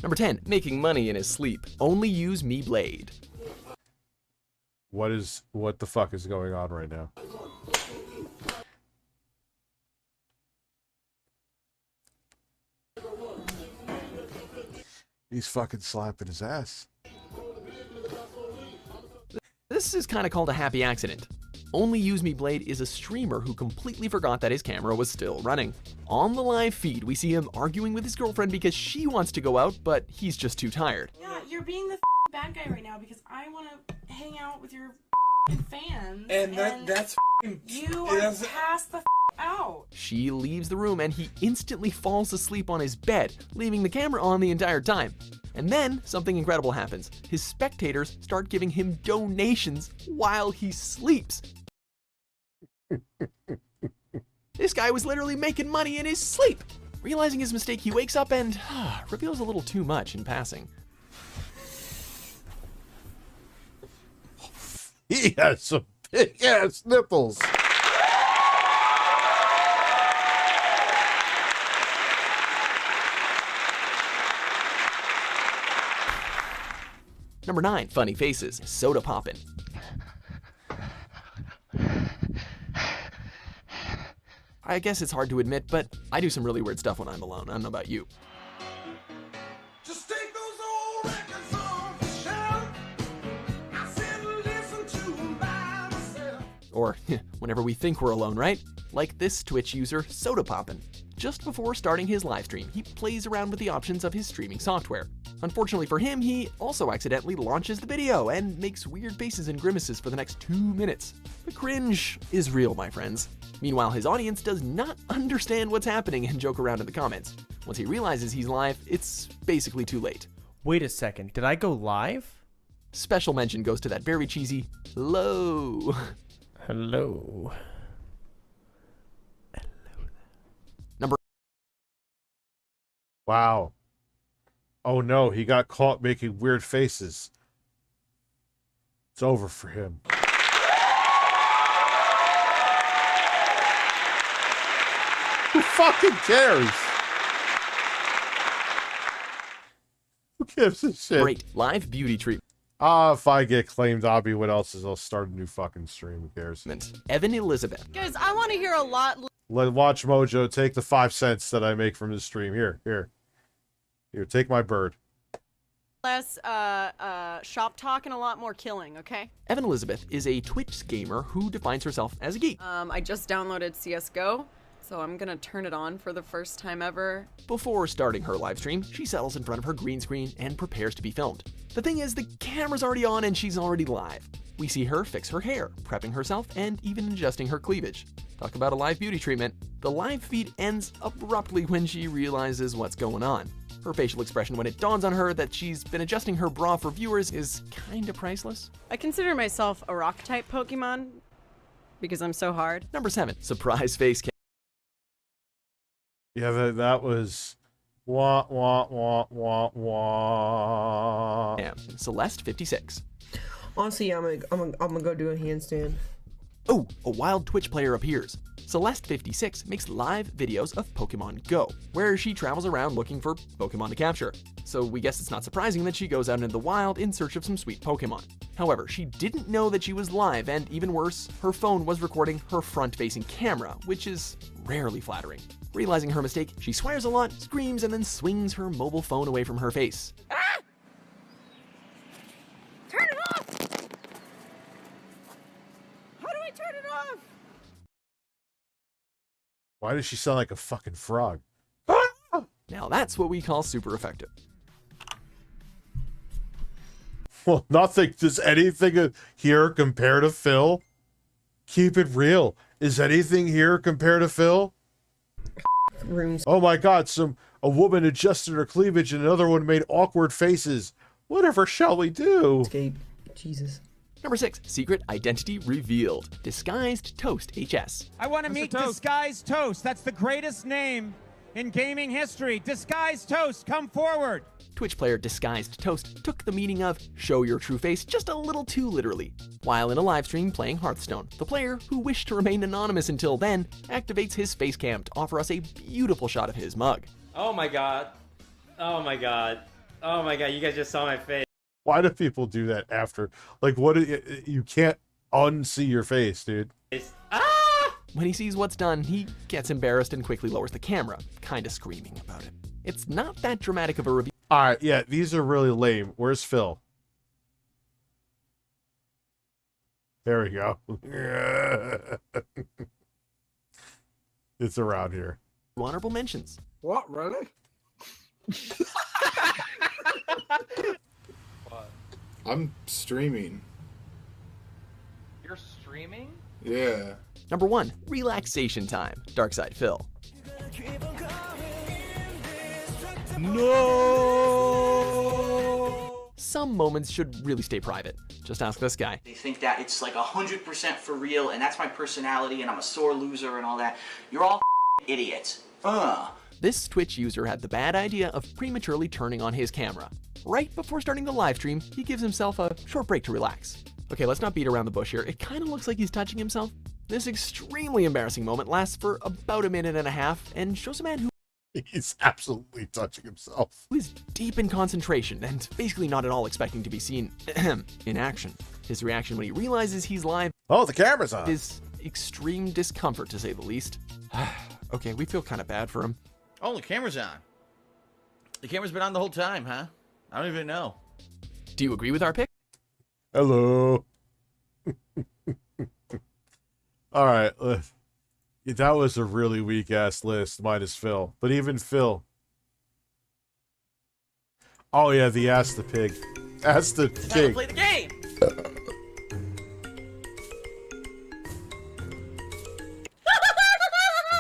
Number 10, making money in his sleep. Only use Me Blade. What the fuck is going on right now? He's fucking slapping his ass. This is kind of called a happy accident. Only Use Me Blade is a streamer who completely forgot that his camera was still running. On the live feed, we see him arguing with his girlfriend because she wants to go out, but he's just too tired. Yeah, you're being the bad guy right now because I want to hang out with your fans. And that's you are past the out. She leaves the room and he instantly falls asleep on his bed, leaving the camera on the entire time. And then something incredible happens. His spectators start giving him donations while he sleeps. This guy was literally making money in his sleep. Realizing his mistake, he wakes up and reveals a little too much in passing. He has some big ass nipples. Number 9, funny faces, soda poppin'. I guess it's hard to admit, but I do some really weird stuff when I'm alone. I don't know about you. Just take those old records off the shelf. I said listen to them by myself. Or whenever we think we're alone, right? Like this Twitch user, Soda Poppin'. Just before starting his live stream, he plays around with the options of his streaming software. Unfortunately for him, he also accidentally launches the video and makes weird faces and grimaces for the next 2 minutes. The cringe is real, my friends. Meanwhile, his audience does not understand what's happening and joke around in the comments. Once he realizes he's live, it's basically too late. Wait a second, did I go live? Special mention goes to that very cheesy hello. Hello. Number. Wow. Oh no, he got caught making weird faces. It's over for him. Who fucking cares? Who gives a shit? Great live beauty treatment. If I get claimed Obby, what else is? I'll start a new fucking stream. Who cares? Evan Elizabeth. Guys, I want to hear a lot Watch Mojo take the 5 cents that I make from this stream. Here, take my bird. less shop talk and a lot more killing, okay? Evan Elizabeth is a Twitch gamer who defines herself as a geek. I just downloaded CSGO, so I'm gonna turn it on for the first time ever. Before starting her live stream, she settles in front of her green screen and prepares to be filmed. The thing is, the camera's already on and she's already live. We see her fix her hair, prepping herself, and even adjusting her cleavage. Talk about a live beauty treatment. The live feed ends abruptly when she realizes what's going on. Her facial expression when it dawns on her that she's been adjusting her bra for viewers is kinda priceless. I consider myself a rock-type Pokemon because I'm so hard. Number 7, surprise face cam. Yeah, that was wah wah wah wah wah. Yeah, Celeste 56. Honestly, I'm gonna go do a handstand. Oh, a wild Twitch player appears. Celeste 56 makes live videos of Pokemon Go, where she travels around looking for Pokemon to capture. So we guess it's not surprising that she goes out into the wild in search of some sweet Pokemon. However, she didn't know that she was live, and even worse, her phone was recording her front-facing camera, which is rarely flattering. Realizing her mistake, she swears a lot, screams, and then swings her mobile phone away from her face. Ah! Turn it off! How do I turn it off? Why does she sound like a fucking frog? Now that's what we call super effective. Well, nothing. Does anything here compare to Phil? Keep it real. Is anything here compared to Phil? Oh my god, a woman adjusted her cleavage and another one made awkward faces. Whatever shall we do? Escape. Jesus. Number 6, secret identity revealed. Disguised Toast HS. I want to meet Disguised Toast. That's the greatest name in gaming history. Disguised Toast, come forward. Twitch player Disguised Toast took the meaning of show your true face just a little too literally. While in a live stream playing Hearthstone, the player, who wished to remain anonymous until then, activates his face cam to offer us a beautiful shot of his mug. Oh my god. Oh my god. Oh my god, you guys just saw my face. Why do people do that after? Like, you can't unsee your face, dude. When he sees what's done, he gets embarrassed and quickly lowers the camera, kinda screaming about it. It's not that dramatic of a reveal. Alright, yeah, these are really lame. Where's Phil? There we go. It's around here. Honorable mentions. What, really? I'm streaming. You're streaming? Yeah. Number 1, relaxation time. Darkside Phil. No! Some moments should really stay private. Just ask this guy. They think that it's like 100% for real, and that's my personality, and I'm a sore loser and all that. You're all idiots. This Twitch user had the bad idea of prematurely turning on his camera. Right before starting the live stream, he gives himself a short break to relax. Okay, let's not beat around the bush here. It kind of looks like he's touching himself. This extremely embarrassing moment lasts for about a minute and a half and shows a man who he's absolutely touching himself. Who is deep in concentration and basically not at all expecting to be seen in action. His reaction when he realizes he's live. Oh, the camera's on. Is extreme discomfort, to say the least. Okay, we feel kind of bad for him. Oh, the camera's on. The camera's been on the whole time, huh? I don't even know. Do you agree with our pick? Hello. All right. That was a really weak-ass list, minus Phil. But even Phil. Oh, yeah, the Ask the Pig. Ask the Pig. Play the game. I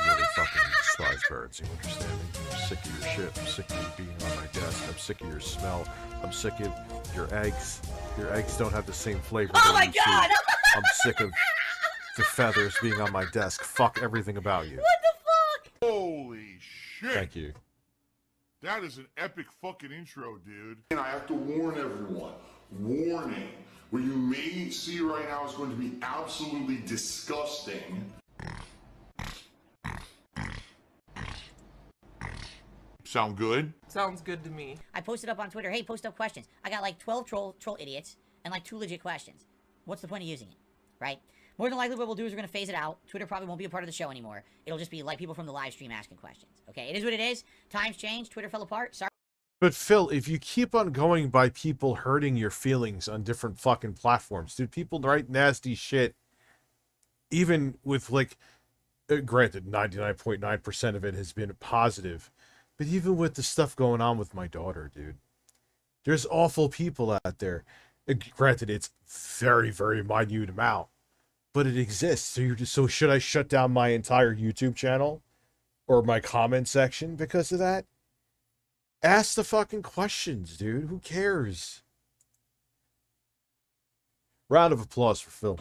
really fucking despise birds, you understand me? I'm sick of your shit. I'm sick of you being on my desk. I'm sick of your smell. I'm sick of your eggs. Your eggs don't have the same flavor. Oh my god! I'm sick of the feathers being on my desk. Fuck everything about you. What the fuck? Holy shit. Thank you. That is an epic fucking intro, dude. And I have to warn everyone. Warning. What you may see right now is going to be absolutely disgusting. Sound good? Sounds good to me. I posted up on Twitter, hey, post up questions. I got like 12 troll idiots and like 2 legit questions. What's the point of using it, right? More than likely what we'll do is we're going to phase it out. Twitter probably won't be a part of the show anymore. It'll just be like people from the live stream asking questions. Okay, it is what it is. Times change. Twitter fell apart. Sorry. But Phil, if you keep on going by people hurting your feelings on different fucking platforms, dude, people write nasty shit, even with like, granted, 99.9% of it has been positive, but even with the stuff going on with my daughter, dude, there's awful people out there. Granted, it's very, very minute amount, but it exists. So you're just, so should I shut down my entire YouTube channel or my comment section because of that? Ask the fucking questions, dude. Who cares? Round of applause for Phil.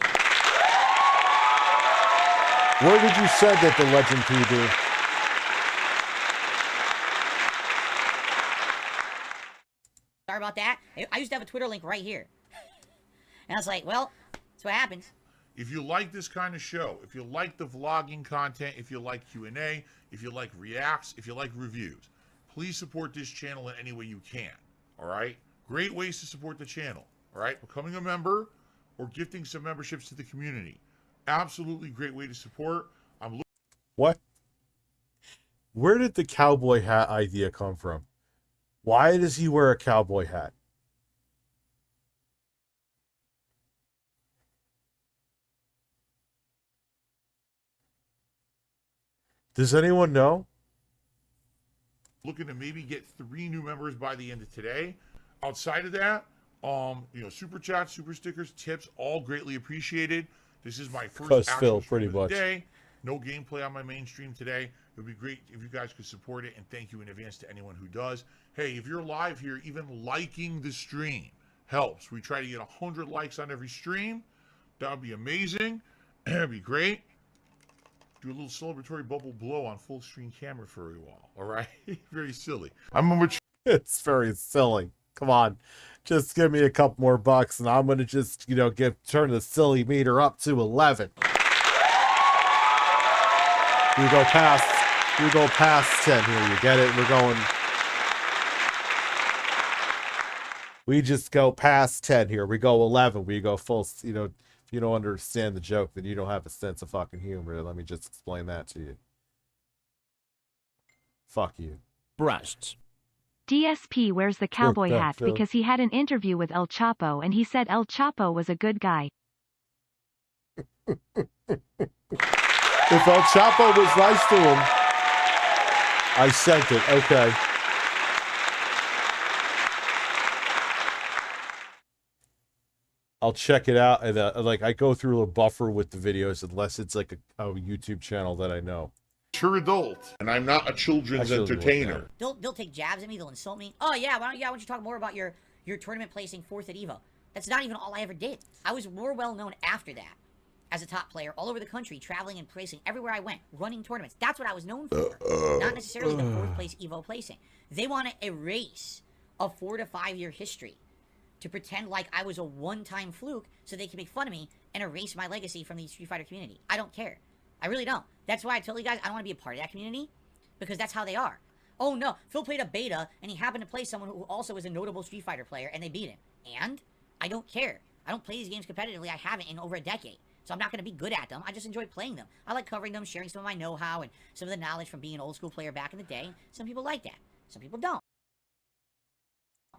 Where did you send it, the Legend PD? Sorry about that. I used to have a Twitter link right here. And I was like, well, that's what happens. If you like this kind of show, if you like the vlogging content, if you like Q&A, if you like reacts, if you like reviews, please support this channel in any way you can, all right? Great ways to support the channel, all right? Becoming a member or gifting some memberships to the community. Absolutely great way to support. What? Where did the cowboy hat idea come from? Why does he wear a cowboy hat? Does anyone know? Looking to maybe get 3 new members by the end of today. Outside of that, you know, super chats, super stickers, tips, all greatly appreciated. This is my first actual stream of the day. No gameplay on my main stream today. It would be great if you guys could support it, and thank you in advance to anyone who does. Hey, if you're live here, even liking the stream helps. We try to get 100 likes on every stream. That would be amazing. That'd be great. Do a little celebratory bubble blow on full screen camera for you all. All right? Very silly. I'm a mature. It's very silly. Come on. Just give me a couple more bucks and I'm going to just, you know, turn the silly meter up to 11. We go past 10 here. You get it? We just go past 10 here. We go 11. We go full, you know, if you don't understand the joke, then you don't have a sense of fucking humor. Let me just explain that to you. Fuck you. Breasts. DSP wears the cowboy hat because he had an interview with El Chapo and he said El Chapo was a good guy. If El Chapo was nice to him, I sent it. Okay. I'll check it out. And like I go through a buffer with the videos unless it's like a YouTube channel that I know. Mature adult, and I'm not a children's entertainer. They'll take jabs at me. They'll insult me. Oh yeah, why don't you talk more about your tournament placing 4th at Evo? That's not even all I ever did. I was more well known after that as a top player all over the country, traveling and placing everywhere I went, running tournaments. That's what I was known for. Not necessarily the 4th place Evo placing. They want to erase a 4 to 5 year history to pretend like I was a one-time fluke so they can make fun of me and erase my legacy from the Street Fighter community. I don't care. I really don't. That's why I tell you guys I don't want to be a part of that community, because that's how they are. Oh no, Phil played a beta and he happened to play someone who also is a notable Street Fighter player and they beat him. And I don't care. I don't play these games competitively. I haven't in over a decade. So I'm not going to be good at them. I just enjoy playing them. I like covering them, sharing some of my know-how and some of the knowledge from being an old school player back in the day. Some people like that. Some people don't.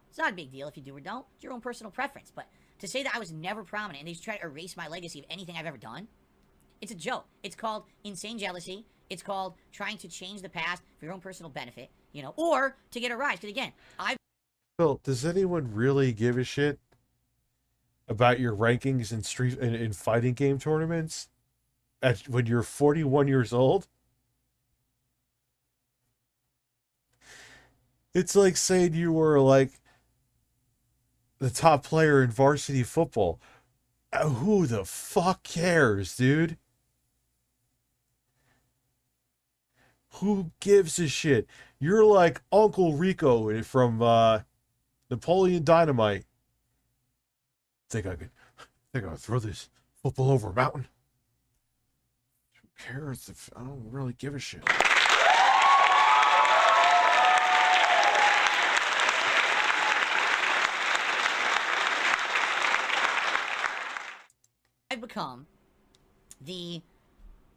It's not a big deal if you do or don't. It's your own personal preference. But to say that I was never prominent and they just try to erase my legacy of anything I've ever done, It's a joke. It's called insane jealousy. It's called trying to change the past for your own personal benefit, you know, or to get a rise. Because again, Phil, does anyone really give a shit about your rankings in fighting game tournaments when you're 41 years old? It's like saying you were like the top player in varsity football. Who the fuck cares, dude? Who gives a shit? You're like Uncle Rico from Napoleon Dynamite. Think I could throw this football over a mountain? Who cares? I don't really give a shit. I've become the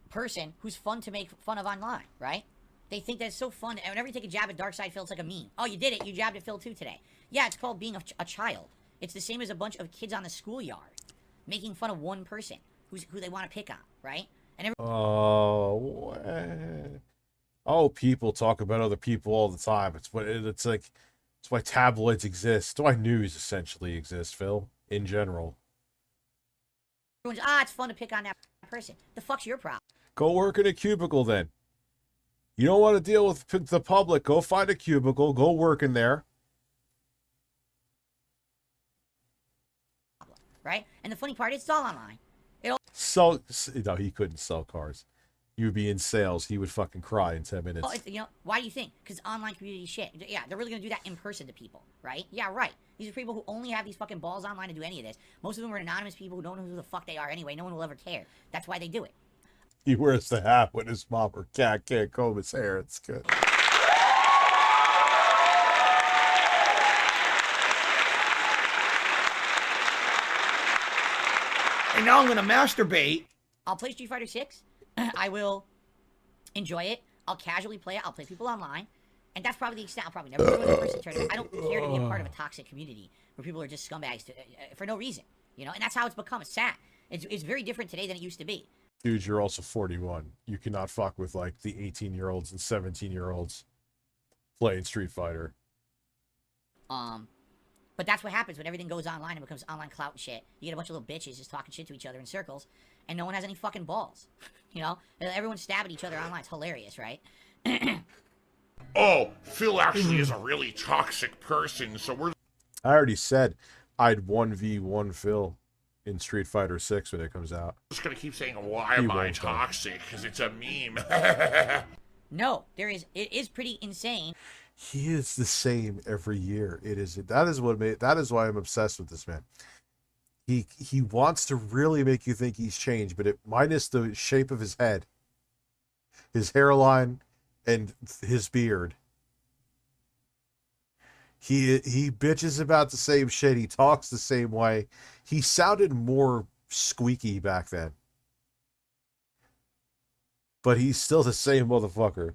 person who's fun to make fun of online, right? They think that it's so fun, and whenever you take a jab at Darkside Phil, it's like a meme. Oh, you did it. You jabbed at Phil too today. Yeah, it's called being a child. It's the same as a bunch of kids on the schoolyard making fun of one person who they want to pick on, right? And people talk about other people all the time. It's why tabloids exist. It's why news essentially exists, Phil, in general. everyone's, it's fun to pick on that person. The fuck's your problem? Go work in a cubicle then. You don't want to deal with the public. Go find a cubicle. Go work in there. Right? And the funny part is it's all online. No, he couldn't sell cars. You would be in sales. He would fucking cry in 10 minutes. Why do you think? Because online community shit. Yeah, they're really going to do that in person to people, right? Yeah, right. These are people who only have these fucking balls online to do any of this. Most of them are anonymous people who don't know who the fuck they are anyway. No one will ever care. That's why they do it. He wears the hat when his mom or cat can't comb his hair. It's good. And now I'm going to masturbate. I'll play Street Fighter 6. I will enjoy it. I'll casually play it. I'll play people online. And that's probably the extent. I'll probably never do a person tournament. I don't care to be a part of a toxic community where people are just scumbags for no reason. You know, and that's how it's become. It's sad. It's very different today than it used to be. Dude, you're also 41. You cannot fuck with, like, the 18-year-olds and 17-year-olds playing Street Fighter. But that's what happens when everything goes online and becomes online clout and shit. You get a bunch of little bitches just talking shit to each other in circles, and no one has any fucking balls. You know? Everyone's stabbing each other online. It's hilarious, right? Oh, Phil actually is a really toxic person, so we're... I already said I'd 1v1 Phil in Street Fighter 6 when it comes out. I'm just gonna keep saying, why am I toxic? Because it's a meme. No, it is pretty insane. He is the same every year. That is why I'm obsessed with this man. He wants to really make you think he's changed, but minus the shape of his head, his hairline, and his beard. He bitches about the same shit. He talks the same way. He sounded more squeaky back then. But he's still the same motherfucker.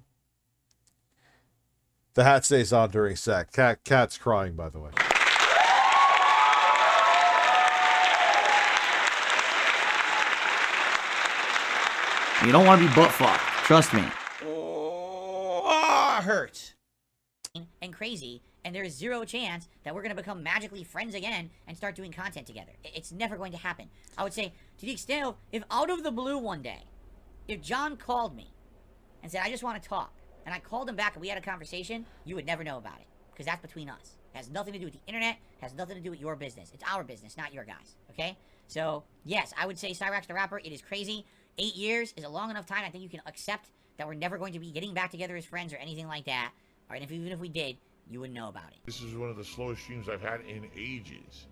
The hat stays on during sex. Cat's crying, by the way. You don't want to be butt fucked. Trust me. Oh, it hurts. And crazy, and there is zero chance that we're going to become magically friends again and start doing content together. It's never going to happen. I would say, to the extent of, if out of the blue one day, if John called me and said, I just want to talk, and I called him back and we had a conversation, you would never know about it. Because that's between us. It has nothing to do with the internet. It has nothing to do with your business. It's our business, not your guys. Okay? So, yes, I would say Cyrax the Rapper, it is crazy. 8 years is a long enough time. I think you can accept that we're never going to be getting back together as friends or anything like that. All right, even if we did, you wouldn't know about it. This is one of the slowest streams I've had in ages.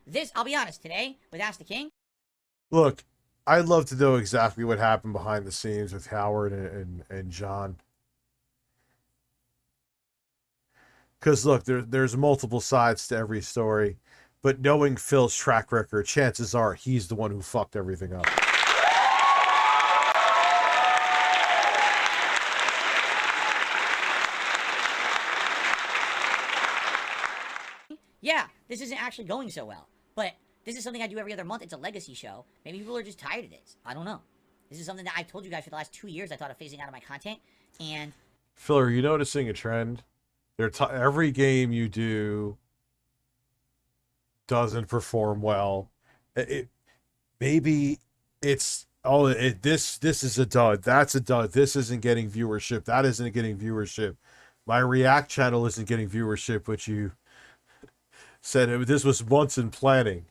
This, I'll be honest, today, with Ask the King. Look, I'd love to know exactly what happened behind the scenes with Howard and John. Because, look, there's multiple sides to every story. But knowing Phil's track record, chances are he's the one who fucked everything up. Yeah, this isn't actually going so well. But this is something I do every other month. It's a legacy show. Maybe people are just tired of this. I don't know. This is something that I've told you guys for the last 2 years. I thought of phasing out of my content, and Phil, are you noticing a trend? Every game you do doesn't perform well. Maybe it's this is a dud. That's a dud. This isn't getting viewership. That isn't getting viewership. My React channel isn't getting viewership, which you said this was months in planning.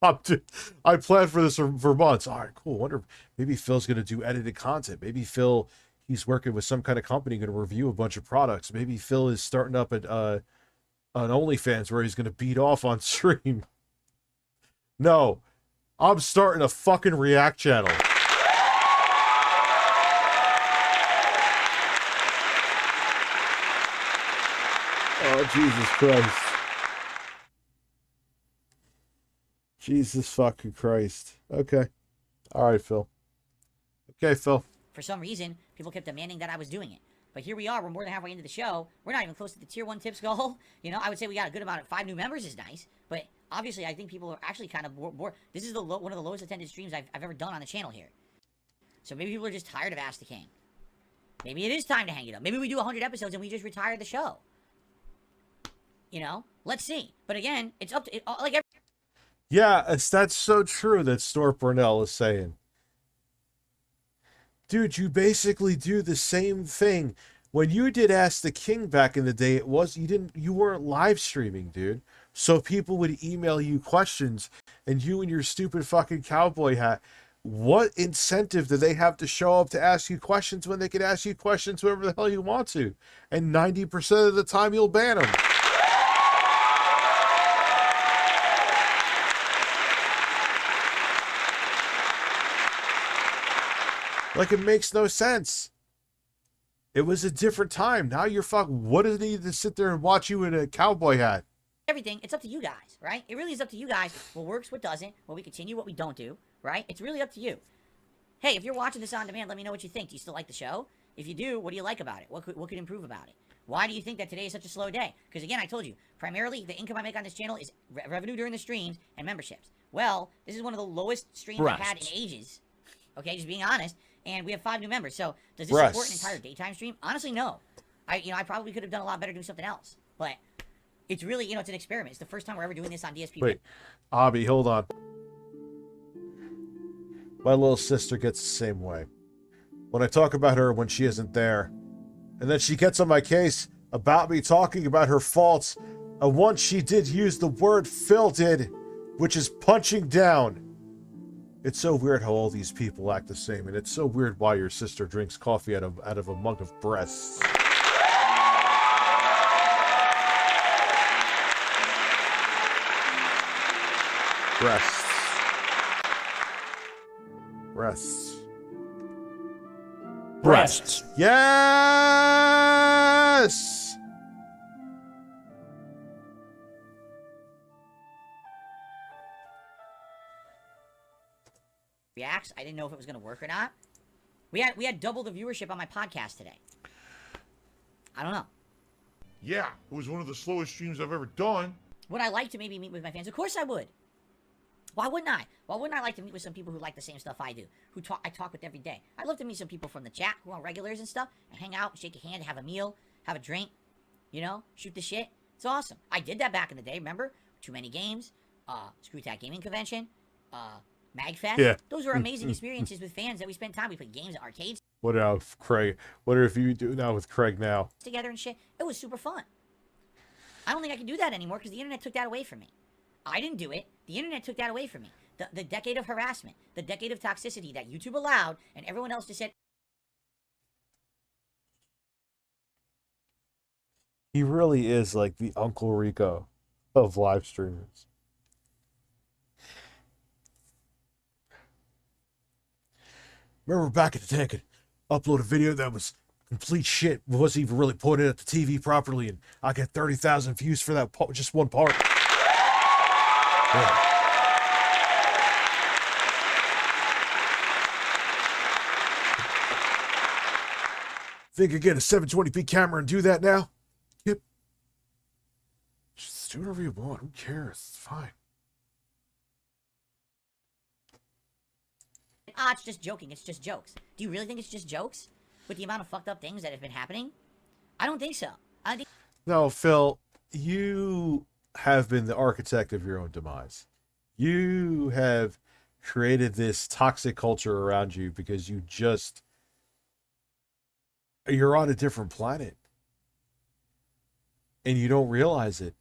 I planned for this for months. All right, cool. Wonder maybe Phil's going to do edited content. Maybe Phil, he's working with some kind of company, going to review a bunch of products. Maybe Phil is starting up at an OnlyFans where he's going to beat off on stream. No, I'm starting a fucking React channel. Oh, Jesus Christ. Jesus fucking Christ. Okay. All right, Phil. Okay, Phil. for some reason, people kept demanding that I was doing it. But here we are, we're more than halfway into the show. We're not even close to the tier 1 tips goal. You know, I would say we got a good amount of 5 new members is nice. But obviously, I think people are actually kind of bored. This is one of the lowest attended streams I've ever done on the channel here. So maybe people are just tired of Ask the King. Maybe it is time to hang it up. Maybe we do 100 episodes and we just retire the show. You know? Let's see. But again, it's up to... Yeah, that's so true that Storp Burnell is saying. Dude, you basically do the same thing. When you did Ask the King back in the day, you weren't live streaming, dude. So people would email you questions, and you and your stupid fucking cowboy hat. What incentive do they have to show up to ask you questions when they can ask you questions whenever the hell you want to? And 90% of the time you'll ban them. Like, it makes no sense. It was a different time. Now you're what does it need to sit there and watch you in a cowboy hat? Everything, it's up to you guys, right? It really is up to you guys. What works, what doesn't, what we continue, what we don't do, right? It's really up to you. Hey, if you're watching this on demand, let me know what you think. Do you still like the show? If you do, what do you like about it? What could improve about it? Why do you think that today is such a slow day? Because again, I told you, primarily the income I make on this channel is revenue during the streams and memberships. Well, this is one of the lowest streams I've had in ages. Okay, just being honest. And we have 5 new members. So does this support an entire daytime stream? Honestly, no. I probably could have done a lot better doing something else. But it's really, it's an experiment. It's the first time we're ever doing this on DSP. Wait, Abby, hold on. My little sister gets the same way. When I talk about her when she isn't there, and then she gets on my case about me talking about her faults, and once she did use the word Phil did, which is punching down. It's so weird how all these people act the same, and it's so weird why your sister drinks coffee out of a mug of breasts. Breasts. Breasts. Breasts. Yes! Reacts. I didn't know if it was going to work or not. We had double the viewership on my podcast today. I don't know. Yeah, it was one of the slowest streams I've ever done. Would I like to maybe meet with my fans? Of course I would. Why wouldn't I? Why wouldn't I like to meet with some people who like the same stuff I do? I talk with every day. I'd love to meet some people from the chat who are regulars and stuff, and hang out, shake a hand, have a meal, have a drink, shoot the shit. It's awesome. I did that back in the day, remember? Too Many Games, Screwtack Gaming Convention, MagFest. Yeah. Those were amazing experiences with fans that we spent time. We played games at arcades. What if Craig? What if you do now with Craig now? Together and shit. It was super fun. I don't think I can do that anymore because the internet took that away from me. I didn't do it. The internet took that away from me. The decade of harassment, the decade of toxicity that YouTube allowed, and everyone else just said. He really is like the Uncle Rico of live streamers. Remember back in the day, I could upload a video that was complete shit, wasn't even really pointed at the TV properly, and I get 30,000 views for that just one part. Yeah. Think I get a 720p camera and do that now? Yep. Just do whatever you want. Who cares? It's fine. it's just joking, it's just jokes. Do you really think it's just jokes? With the amount of fucked up things that have been happening? I don't think so. I think... No, Phil, you have been the architect of your own demise. You have created this toxic culture around you because you're on a different planet. And you don't realize it.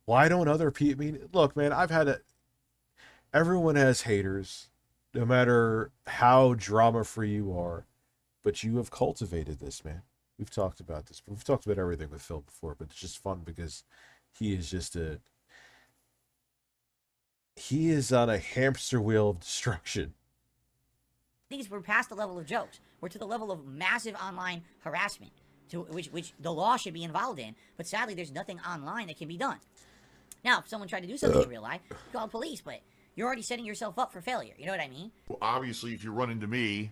Why don't other people... I mean, look, man, everyone has haters, no matter how drama-free you are. But you have cultivated this, man. We've talked about this. We've talked about everything with Phil before, but it's just fun because he is on a hamster wheel of destruction. Things we're past the level of jokes. We're to the level of massive online harassment, to which the law should be involved in. But sadly, there's nothing online that can be done. Now, if someone tried to do something in real life, call police, but you're already setting yourself up for failure. You know what I mean? Well, obviously, if you run into me,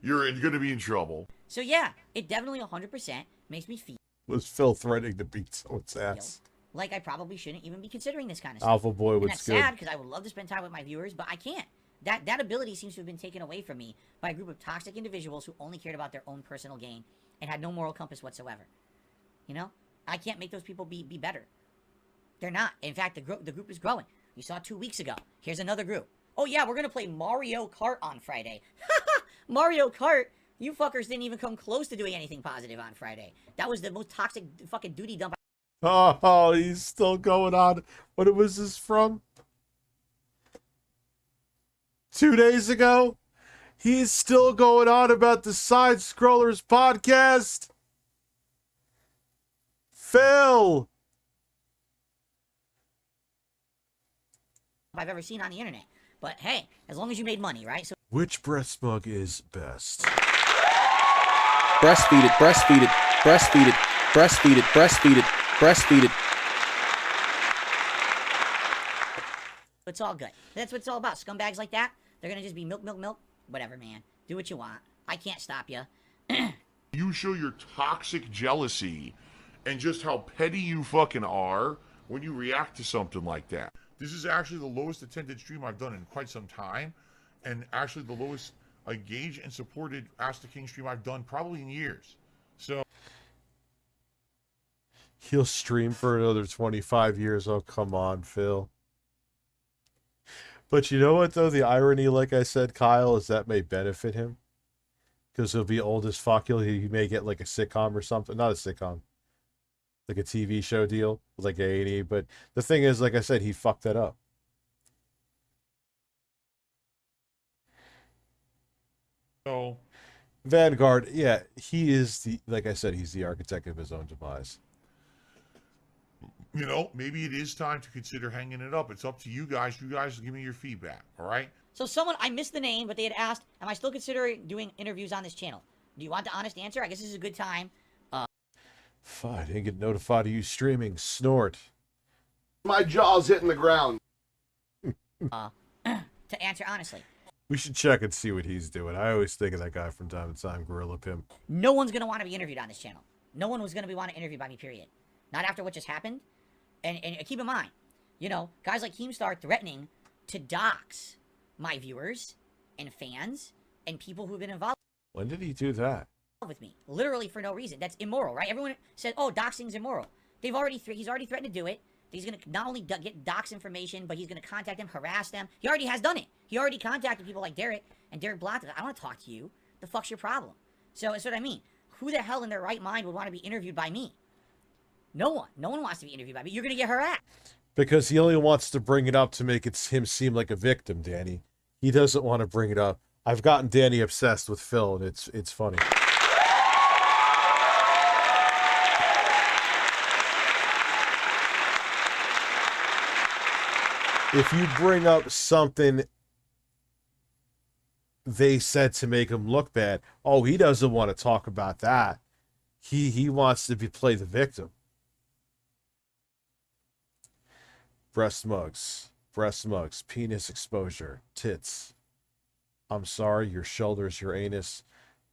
you're going to be in trouble. So yeah, it definitely 100% makes me feel... Was Phil threatening to beat someone's ass? Like I probably shouldn't even be considering this kind of stuff. Alpha Boy, and what's that's good? sad, because I would love to spend time with my viewers, but I can't. That ability seems to have been taken away from me by a group of toxic individuals who only cared about their own personal gain and had no moral compass whatsoever. You know? I can't make those people be better. They're not. In fact, the group is growing. You saw 2 weeks ago. Here's another group. Oh yeah, we're gonna play Mario Kart on Friday. Mario Kart? You fuckers didn't even come close to doing anything positive on Friday. That was the most toxic fucking duty dump. Oh, he's still going on. What was this from? 2 days ago? He's still going on about the Side Scrollers podcast? Phil! I've ever seen on the internet. But hey, as long as you made money, right? So Which breast mug is best? Breastfeed it, breastfeed it, breastfeed it, breastfeed it, breastfeed it, breastfeed it. it's all good. That's what it's all about. Scumbags like that, they're gonna just be milk, milk, milk. Whatever, man. Do what you want. I can't stop you. You show your toxic jealousy and just how petty you fucking are when you react to something like that. This is actually the lowest attended stream I've done in quite some time, and actually the lowest engaged and supported Ask the King stream I've done probably in years. So he'll stream for another 25 years. Oh, come on, Phil. But you know what, though? The irony, like I said, Kyle, is that may benefit him. Because he'll be old as fuck. He may get like a sitcom or something. Not a sitcom. Like a TV show deal. Like A&E. But the thing is, like I said, he fucked that up. So Vanguard, yeah, he is the, like I said, he's the architect of his own demise. You know, maybe it is time to consider hanging it up. It's up to you guys. You guys give me your feedback, all right? So someone, I missed the name, but they had asked, am I still considering doing interviews on this channel? Do you want the honest answer? I guess this is a good time. Fuck, I didn't get notified of you streaming. Snort. My jaw's hitting the ground. To answer honestly. We should check and see what he's doing. I always think of that guy from time to time, Gorilla Pimp. No one's going to want to be interviewed on this channel. No one was going to be want to interview by me, period. Not after what just happened. And keep in mind, you know, guys like Keemstar threatening to dox my viewers and fans and people who've been involved. When did he do that? With me, literally for no reason. That's immoral, right? Everyone said, "Oh, doxing's immoral." He's already threatened to do it. He's gonna not only get dox information, but he's gonna contact them, harass them. He already has done it. He already contacted people like Derek, and Derek blocked it. I don't want to talk to you. The fuck's your problem? So that's what I mean. Who the hell in their right mind would want to be interviewed by me? No one. No one wants to be interviewed by me. You're gonna get harassed. Because he only wants to bring it up to make him seem like a victim, Danny. He doesn't want to bring it up. I've gotten Danny obsessed with Phil, and it's funny. If you bring up something they said to make him look bad, oh, he doesn't want to talk about that. He wants to play the victim. Breast mugs, penis exposure, tits. I'm sorry, your shoulders, your anus,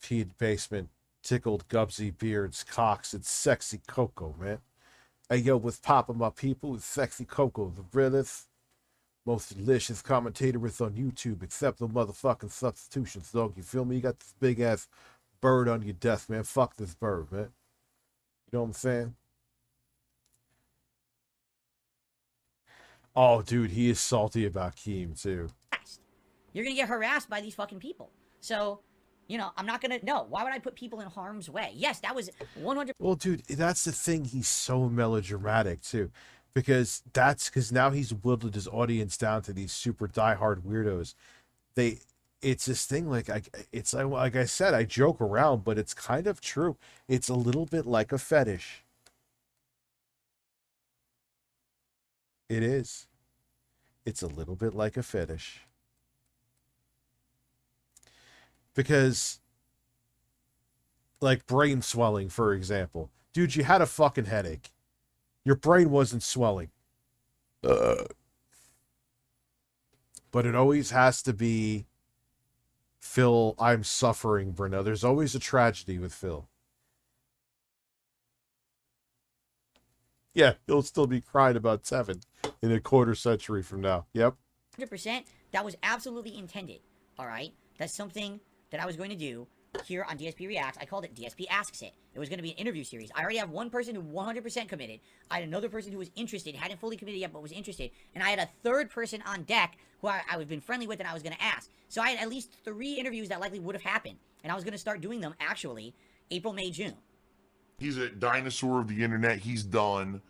peed basement, tickled gubsy beards, cocks, it's sexy cocoa, man. Hey, yo, with Papa, my people, with sexy cocoa, the realest. Most delicious commentator with on YouTube, except the motherfucking substitutions, dog. You feel me? You got this big ass bird on your desk, man. Fuck this bird, man. You know what I'm saying? Oh, dude, he is salty about Keem, too. You're gonna get harassed by these fucking people. So, you know, I'm not gonna, no, why would I put people in harm's way? Yes, that was 100%. Well, dude, that's the thing. He's so melodramatic, too. Because now he's whittled his audience down to these super diehard weirdos. It's this thing, like I said, I joke around, but it's kind of true. It's a little bit like a fetish. It is. It's a little bit like a fetish. Because, like brain swelling, for example. Dude, you had a fucking headache. Your brain wasn't swelling. But it always has to be, Phil, I'm suffering, Bruno. There's always a tragedy with Phil. Yeah, he'll still be crying about 7 in a quarter century from now. Yep. 100%, that was absolutely intended. All right? That's something that I was going to do here on DSP Reacts. I called it DSP Asks It. It was going to be an interview series. I already have one person who 100% committed. I had another person who was interested, hadn't fully committed yet, but was interested. And I had a third person on deck who I've been friendly with and I was going to ask. So I had at least 3 interviews that likely would have happened. And I was going to start doing them, actually, April, May, June. He's a dinosaur of the internet. He's done.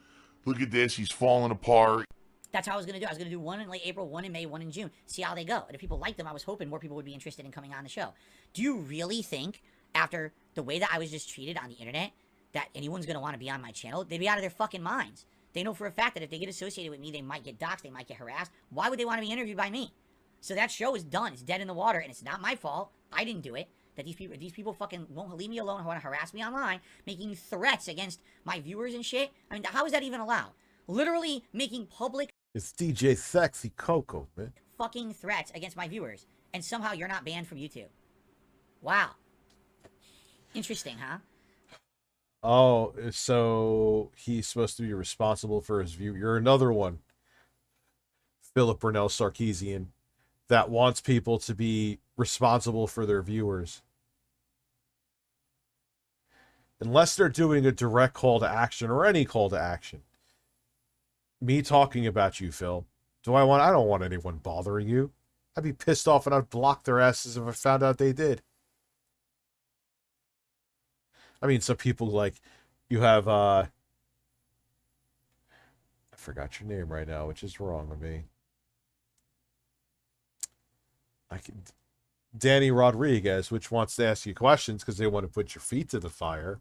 Look at this. He's falling apart. That's how I was going to do. I was going to do 1 in late April, 1 in May, 1 in June. See how they go. And if people liked them, I was hoping more people would be interested in coming on the show. Do you really think, after the way that I was just treated on the internet, that anyone's going to want to be on my channel? They'd be out of their fucking minds. They know for a fact that if they get associated with me, they might get doxxed, they might get harassed. Why would they want to be interviewed by me? So that show is done. It's dead in the water, and it's not my fault. I didn't do it. That these people fucking won't leave me alone, want to harass me online, making threats against my viewers and shit. I mean, how is that even allowed? Literally making public... It's DJ Sexy Coco, man. ...fucking threats against my viewers. And somehow you're not banned from YouTube. Wow. Interesting, huh? Oh, so he's supposed to be responsible for his view. You're another one, Philip Burnell Sarkeesian, that wants people to be responsible for their viewers. Unless they're doing a direct call to action or any call to action. Me talking about you, Phil. I don't want anyone bothering you. I'd be pissed off and I'd block their asses if I found out they did. I mean, some people like, you have, I forgot your name right now, which is wrong with me. Danny Rodriguez, which wants to ask you questions because they want to put your feet to the fire.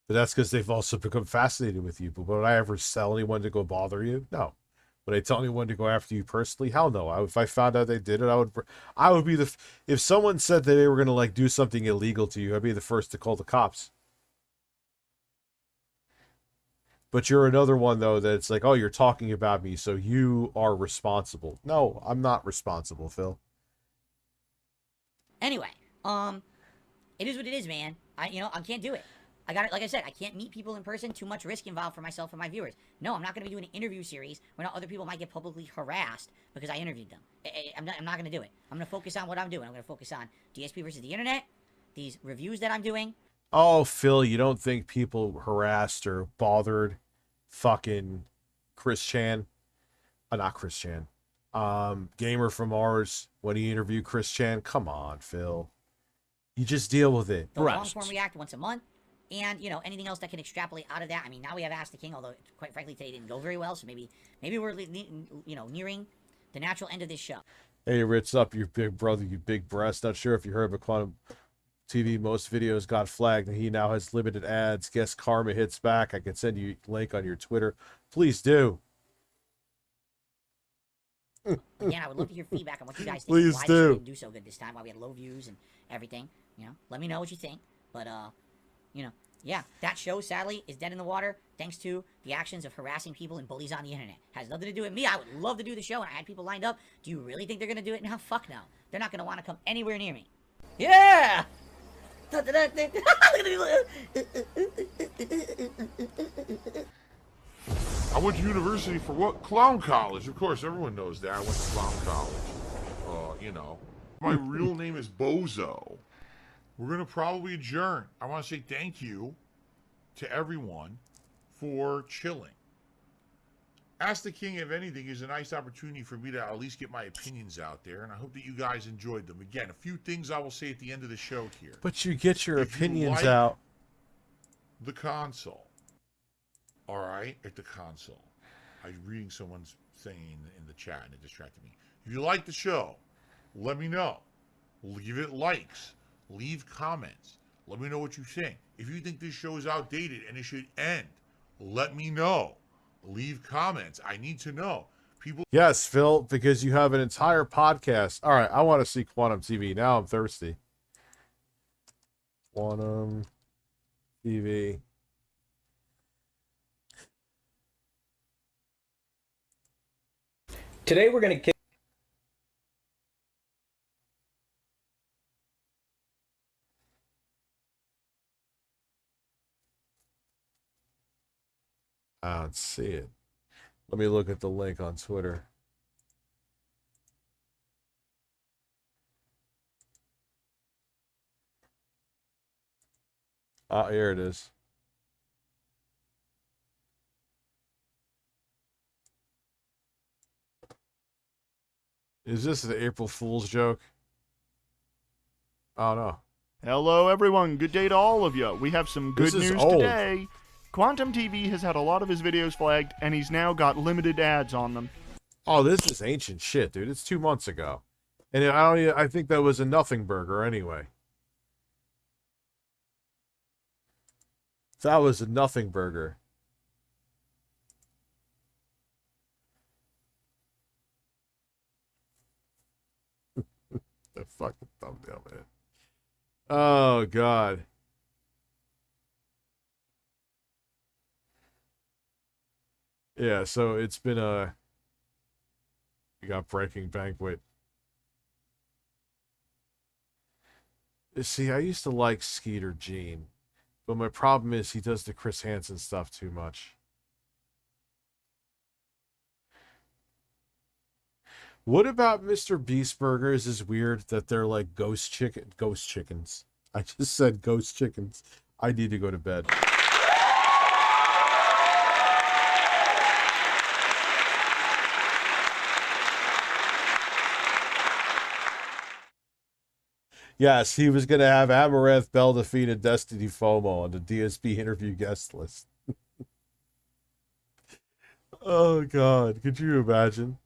But that's because they've also become fascinated with you. But would I ever tell anyone to go bother you? No. Would I tell anyone to go after you personally? Hell no. If I found out they did it, I would be if someone said that they were going to like do something illegal to you, I'd be the first to call the cops. But you're another one though that's like, oh, you're talking about me, so you are responsible. No, I'm not responsible, Phil. Anyway, it is what it is, man. I can't do it. I got it. Like I said, I can't meet people in person. Too much risk involved for myself and my viewers. No, I'm not going to be doing an interview series where now other people might get publicly harassed because I interviewed them. I'm not going to do it. I'm going to focus on what I'm doing. I'm going to focus on DSP versus the internet, these reviews that I'm doing. Oh, Phil, you don't think people harassed or bothered fucking Chris Chan? Not Chris Chan. Gamer from Mars, when he interviewed Chris Chan. Come on, Phil. You just deal with it. The long form react once a month. And, anything else that can extrapolate out of that. I mean, now we have Ask the King, although, quite frankly, today didn't go very well. So maybe we're, nearing the natural end of this show. Hey, Ritz up, you big brother, you big breast. Not sure if you heard, but Quantum TV, most videos got flagged, and he now has limited ads. Guess Karma hits back. I can send you a link on your Twitter. Please do. Again, I would love to hear feedback on what you guys think. Please why do. The show didn't do so good this time, why we had low views and everything. Let me know what you think. But, yeah, that show, sadly, is dead in the water thanks to the actions of harassing people and bullies on the internet. Has nothing to do with me. I would love to do the show, and I had people lined up. Do you really think they're going to do it now? Fuck no. They're not going to want to come anywhere near me. Yeah! I went to university for what? Clown college. Of course, everyone knows that. I went to clown college. You know. My real name is Bozo. We're going to probably adjourn. I want to say thank you to everyone for chilling. Ask the King if anything is a nice opportunity for me to at least get my opinions out there, and I hope that you guys enjoyed them. Again, a few things I will say at the end of the show here. But you get your If you opinions like out. The console. All right, at the console. I was reading someone's thing in the chat, and it distracted me. If you like the show, let me know. Leave it likes. Leave comments. Let me know what you think. If you think this show is outdated and it should end, let me know. Leave comments. I need to know. People. Yes, Phil, because you have an entire podcast. All right, I want to see Quantum TV. Now I'm thirsty. Quantum TV. Today we're going to kick. I don't see it. Let me look at the link on Twitter. Ah, here it is. Is this the April Fool's joke? Oh, no. Hello, everyone. Good day to all of you. We have some good This is news old. today. Quantum TV has had a lot of his videos flagged, and he's now got limited ads on them. Oh, this is ancient shit, dude. It's 2 months ago. And I think that was a nothing burger anyway. That was a nothing burger. The fucking thumbnail, man. Oh, God. Yeah, so it's been you got Breaking Banquet. See, I used to like Skeeter Gene, but my problem is he does the Chris Hansen stuff too much. What about Mr. Beast Burgers is weird that they're like ghost chickens. I just said ghost chickens. I need to go to bed. Yes, he was going to have Amaranth Bell defeated Destiny FOMO on the DSP interview guest list. Oh, God. Could you imagine?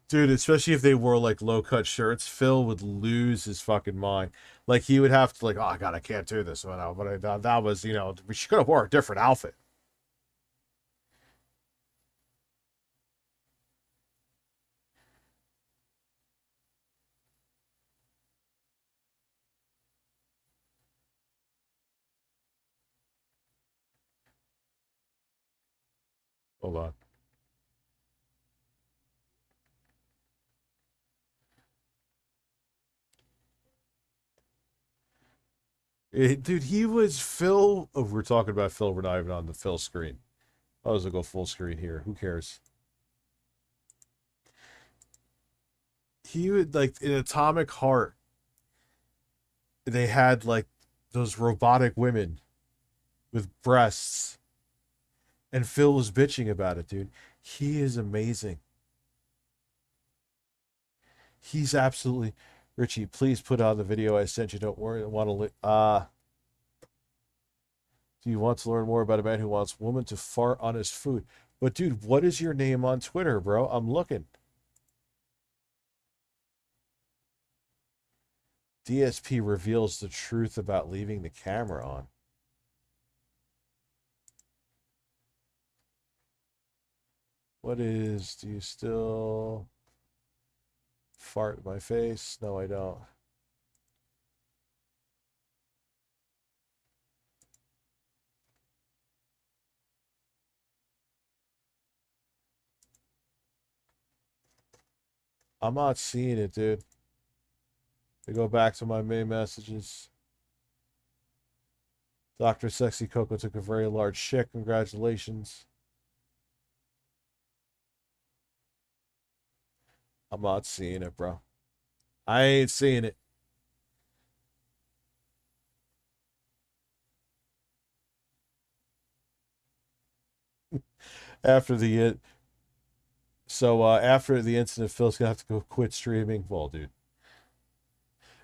Dude, especially if they wore, like, low-cut shirts, Phil would lose his fucking mind. Like, he would have to, like, oh, God, I can't do this. But that was, you know, she could have wore a different outfit. Hold on. Dude, he was Phil. Oh, we're talking about Phil. We're not even on the Phil screen. I was going to go full screen here. Who cares? He would, like, in Atomic Heart, they had, like, those robotic women with breasts. And Phil was bitching about it, dude. He is amazing. He's absolutely... Richie, please put on the video I sent you. Don't worry. I want to... Do you want to learn more about a man who wants women to fart on his food? But, dude, what is your name on Twitter, bro? I'm looking. DSP reveals the truth about leaving the camera on. What is... Do you still... fart in my face? No, I don't. I'm not seeing it, dude. I go back to my main messages. Dr. Sexy Coco took a very large shit. Congratulations. I'm not seeing it, bro. I ain't seeing it. After the incident, Phil's gonna have to go quit streaming. Well, dude,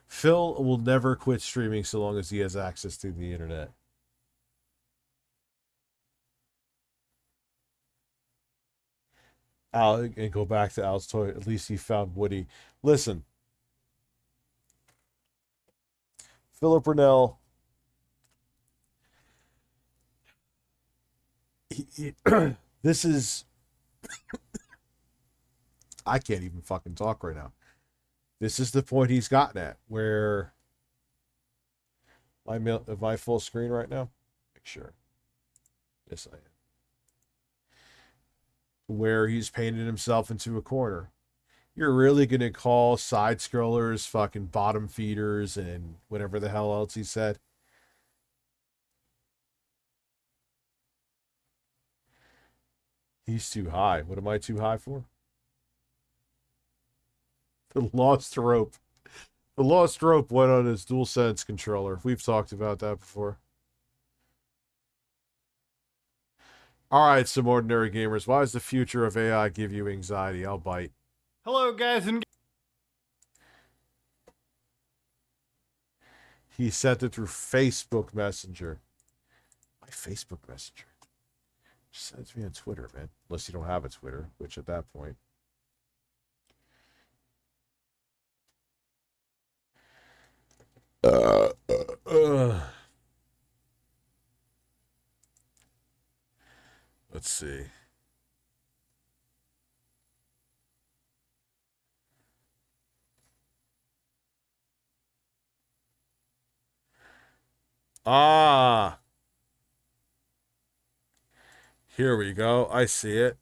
Phil will never quit streaming so long as he has access to the internet. Al, and go back to Al's toy. At least he found Woody. Listen, Philip Burnell. This is. I can't even fucking talk right now. This is the point he's gotten at where. Am I full screen right now? Make sure. Yes, I am. Where he's painted himself into a corner. You're really going to call side scrollers fucking bottom feeders and whatever the hell else he said? He's too high. What am I too high for? The Lost Rope. The Lost Rope went on his DualSense controller. We've talked about that before. All right, some ordinary gamers. Why does the future of AI give you anxiety? I'll bite. Hello, guys and... He sent it through Facebook Messenger. My Facebook Messenger. Just send it to me on Twitter, man. Unless you don't have a Twitter, which at that point. Let's see. Here we go. I see it.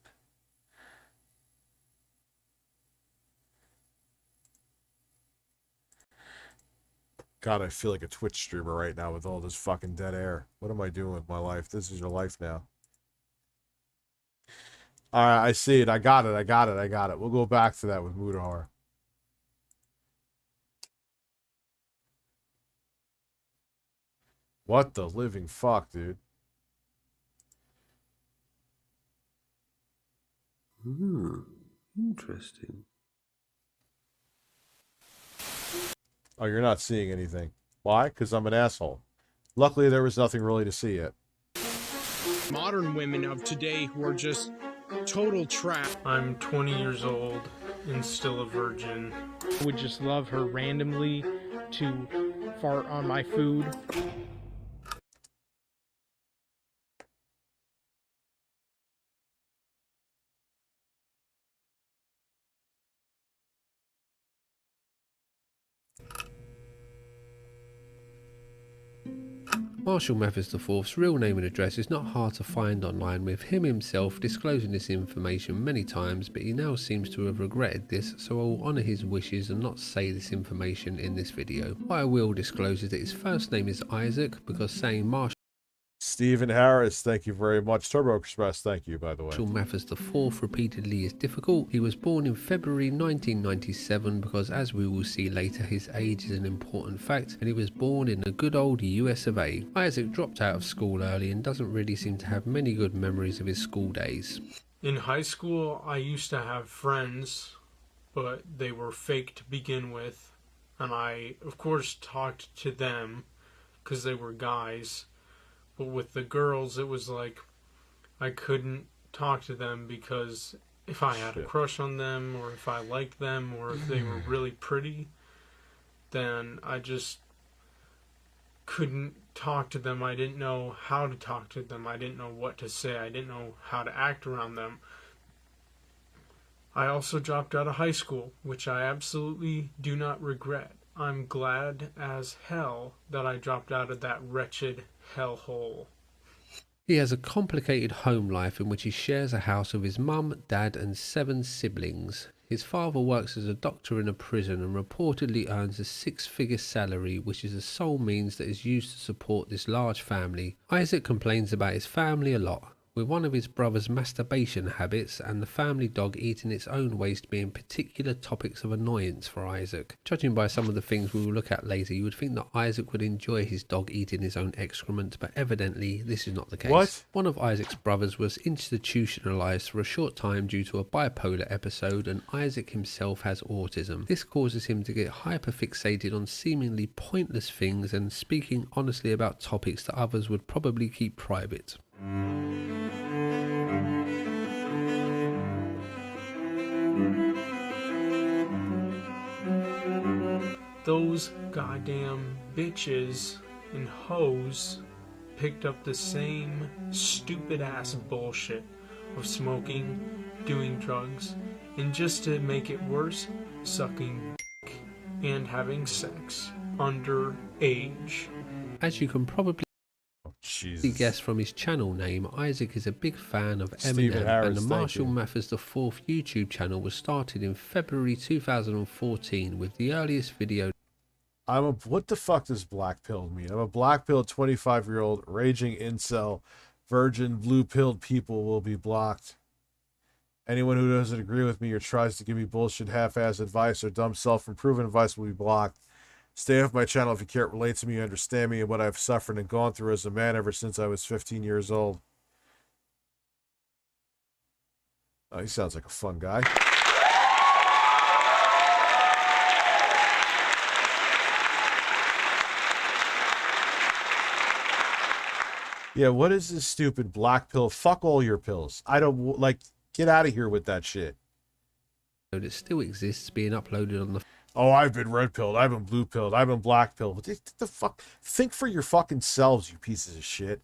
God, I feel like a Twitch streamer right now with all this fucking dead air. What am I doing with my life? This is your life now. All right, I see it. I got it. We'll go back to that with Mudahar. What the living fuck, dude? Interesting. Oh, you're not seeing anything. Why? Because I'm an asshole. Luckily, there was nothing really to see yet. Modern women of today who are just total trash. I'm 20 years old and still a virgin. I would just love her randomly to fart on my food. Marshall Mathers IV's real name and address is not hard to find online, with him himself disclosing this information many times, but he now seems to have regretted this, so I will honour his wishes and not say this information in this video. What I will disclose is that his first name is Isaac, because saying Marshall Stephen Harris, thank you very much. Turbo Express, thank you, by the way. Mathers IV repeatedly is difficult. He was born in February 1997 because, as we will see later, his age is an important fact, and he was born in the good old US of A. Isaac dropped out of school early and doesn't really seem to have many good memories of his school days. In high school, I used to have friends, but they were fake to begin with, and I, of course, talked to them because they were guys. But with the girls, it was like I couldn't talk to them because if I had a crush on them or if I liked them or if they were really pretty, then I just couldn't talk to them. I didn't know how to talk to them. I didn't know what to say. I didn't know how to act around them. I also dropped out of high school, which I absolutely do not regret. I'm glad as hell that I dropped out of that wretched hellhole. He has a complicated home life in which he shares a house with his mum, dad and 7 siblings. His father works as a doctor in a prison and reportedly earns a 6-figure salary, which is the sole means that is used to support this large family. Isaac complains about his family a lot, with one of his brother's masturbation habits and the family dog eating its own waste being particular topics of annoyance for Isaac. Judging by some of the things we will look at later, you would think that Isaac would enjoy his dog eating his own excrement, but evidently this is not the case. What? One of Isaac's brothers was institutionalized for a short time due to a bipolar episode, and Isaac himself has autism. This causes him to get hyperfixated on seemingly pointless things and speaking honestly about topics that others would probably keep private. Those goddamn bitches and hoes picked up the same stupid ass bullshit of smoking, doing drugs, and just to make it worse, sucking dick and having sex underage. As you can probably guess from his channel name, Isaac is a big fan of Eminem, and the Marshall Mathers IV YouTube channel was started in February 2014 with the earliest video. What the fuck does black pilled mean? I'm a black pilled 25-year-old raging incel, virgin blue pilled people will be blocked. Anyone who doesn't agree with me or tries to give me bullshit half-ass advice or dumb self-improvement advice will be blocked. Stay off my channel if you can't relate to me, understand me, and what I've suffered and gone through as a man ever since I was 15 years old. Oh, he sounds like a fun guy. Yeah, what is this stupid black pill? Fuck all your pills. I don't, like, get out of here with that shit. It still exists, being uploaded on the... Oh, I've been red pilled, I've been blue pilled, I've been black pilled. What the fuck? Think for your fucking selves, you pieces of shit.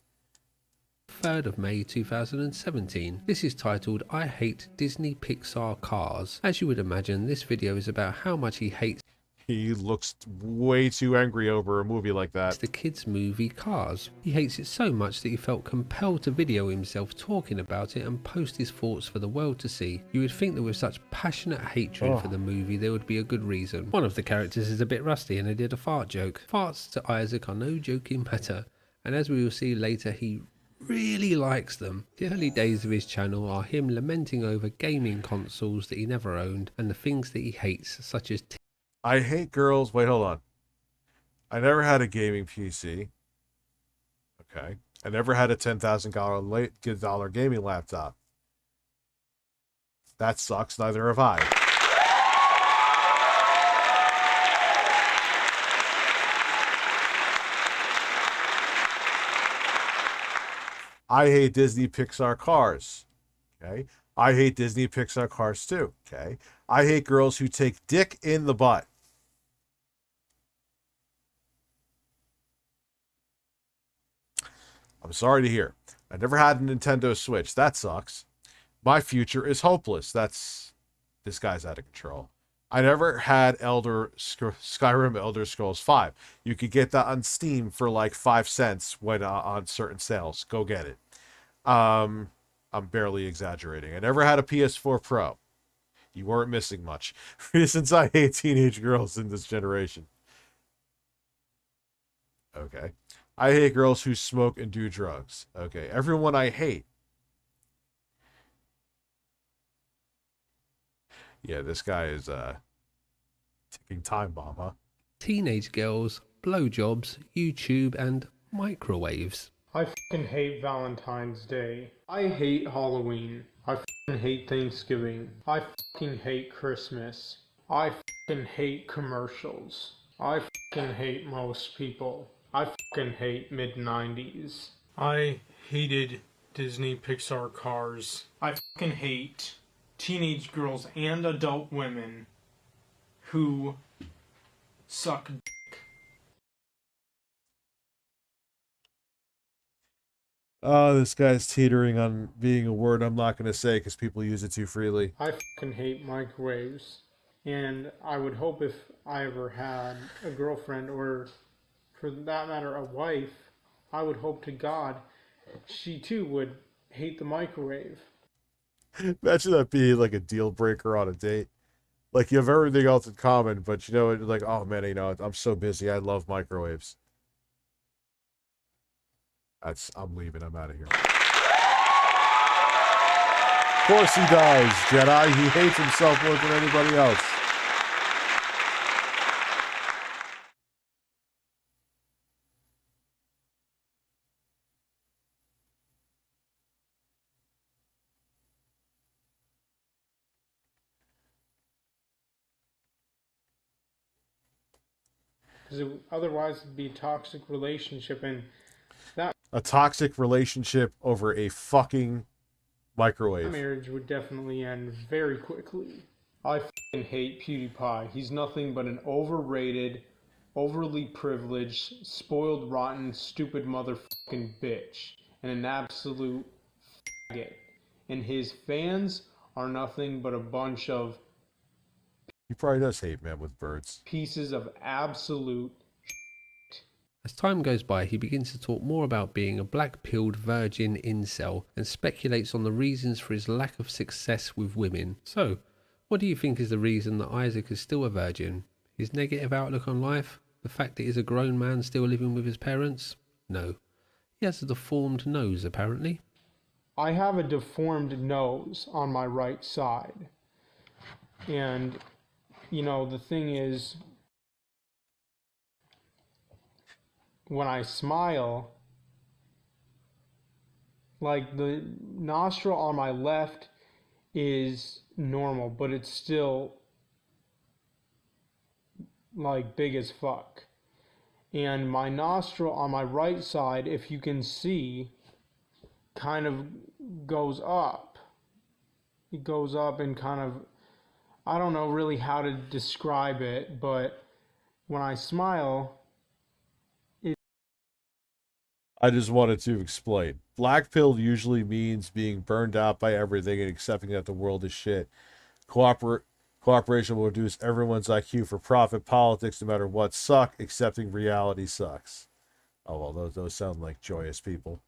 3rd of May 2017. This is titled I Hate Disney Pixar Cars. As you would imagine, this video is about how much he hates... He looks way too angry over a movie like that. The kids' movie Cars. He hates it so much that he felt compelled to video himself talking about it and post his thoughts for the world to see. You would think that with such passionate hatred for the movie there would be a good reason. One of the characters is a bit rusty and they did a fart joke. Farts to Isaac are no joking matter, and as we will see later, he really likes them. The early days of his channel are him lamenting over gaming consoles that he never owned and the things that he hates, such as I hate girls. Wait, hold on. I never had a gaming PC. Okay. I never had a $10,000 gaming laptop. That sucks. Neither have I. I hate Disney Pixar cars. Okay. I hate Disney Pixar cars too. Okay. I hate girls who take dick in the butt. I'm sorry to hear. I never had a Nintendo Switch. That sucks. My future is hopeless. This guy's out of control. I never had Skyrim Elder Scrolls 5. You could get that on Steam for like 5 cents when on certain sales. Go get it. I'm barely exaggerating. I never had a PS4 Pro. You weren't missing much. Since I hate teenage girls in this generation. Okay. I hate girls who smoke and do drugs. Okay. Everyone I hate. Yeah, this guy is ticking time bomb, huh? Teenage girls, blowjobs, YouTube, and microwaves. I fucking hate Valentine's Day. I hate Halloween. I fucking hate Thanksgiving. I fucking hate Christmas. I fucking hate commercials. I fucking hate most people. I fucking hate mid-90s. I hated Disney Pixar cars. I fucking hate teenage girls and adult women who suck dick. Oh, this guy's teetering on being a word I'm not going to say because people use it too freely. I fucking hate microwaves. And I would hope if I ever had a girlfriend, or for that matter a wife, I would hope to God she too would hate the microwave. Imagine that being like a deal breaker on a date. Like you have everything else in common, but you know, like, oh man, you know, I'm so busy. I love microwaves. I'm leaving. I'm out of here. course he does, Jedi. He hates himself more than anybody else. Because otherwise it'd be a toxic relationship, and that A toxic relationship over a fucking microwave. marriage would definitely end very quickly. I fucking hate PewDiePie. He's nothing but an overrated, overly privileged, spoiled, rotten, stupid motherfucking bitch, and an absolute faggot. And his fans are nothing but a bunch of He probably does hate men with birds. pieces of absolute. As time goes by, he begins to talk more about being a black-pilled virgin incel and speculates on the reasons for his lack of success with women. So, what do you think is the reason that Isaac is still a virgin? His negative outlook on life? The fact that he's a grown man still living with his parents? No. He has a deformed nose, apparently. I have a deformed nose on my right side. And, you know, the thing is, when I smile, like the nostril on my left is normal, but it's still like big as fuck. And my nostril on my right side, if you can see, kind of goes up. It goes up and kind of, I don't know really how to describe it, but when I smile, I just wanted to explain. Black pill usually means being burned out by everything and accepting that the world is shit. Cooperation will reduce everyone's IQ for profit. Politics, no matter what, suck. Accepting reality sucks. Oh, well, those sound like joyous people.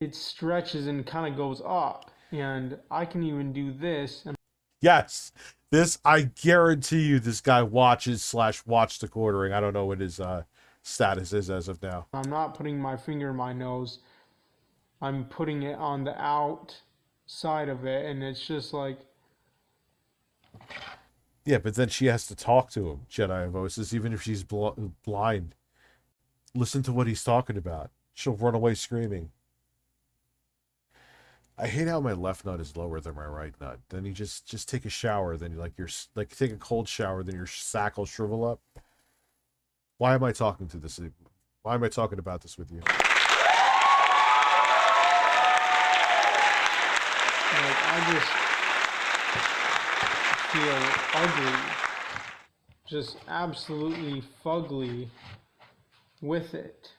it stretches and kind of goes up. And I can even do this. And Yes. This, I guarantee you, this guy watches / watched the quartering. I don't know what his status is as of now. I'm not putting my finger in my nose. I'm putting it on the outside of it, and it's just like... Yeah, but then she has to talk to him, Jedi Voices, even if she's blind. Listen to what he's talking about. She'll run away screaming. I hate how my left nut is lower than my right nut. Then you just take a shower, then you take a cold shower, then your sack will shrivel up. Why am I talking to this? Why am I talking about this with you? Like, I just feel ugly. Just absolutely fugly with it.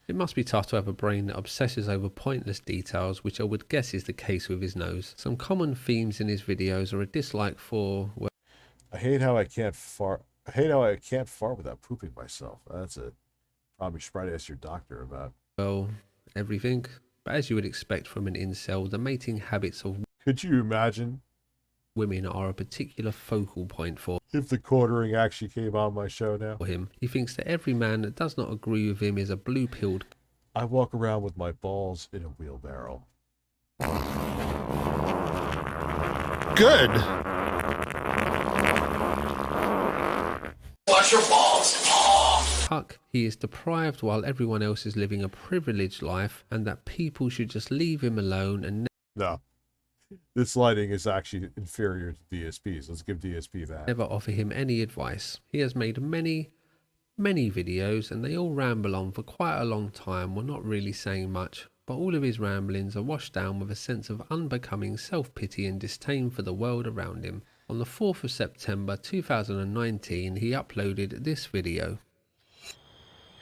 It must be tough to have a brain that obsesses over pointless details, which I would guess is the case with his nose. Some common themes in his videos are a dislike for... Well, I hate how I can't fart. I hate how I can't fart without pooping myself. That's it. Probably should probably ask your doctor about. Well, everything. But as you would expect from an incel, the mating habits of... Could you imagine? Women are a particular focal point for... If the quartering actually came on my show now. For him. He thinks that every man that does not agree with him is a blue-pilled... I walk around with my balls in a wheelbarrow. Good. Watch your balls. Huck, he is deprived while everyone else is living a privileged life, and that people should just leave him alone and... No. This lighting is actually inferior to DSP's. Let's give DSP that. Never offer him any advice. He has made many videos, and they all ramble on for quite a long time while not really saying much, but all of his ramblings are washed down with a sense of unbecoming self-pity and disdain for the world around him. On the 4th of September 2019, he uploaded this video.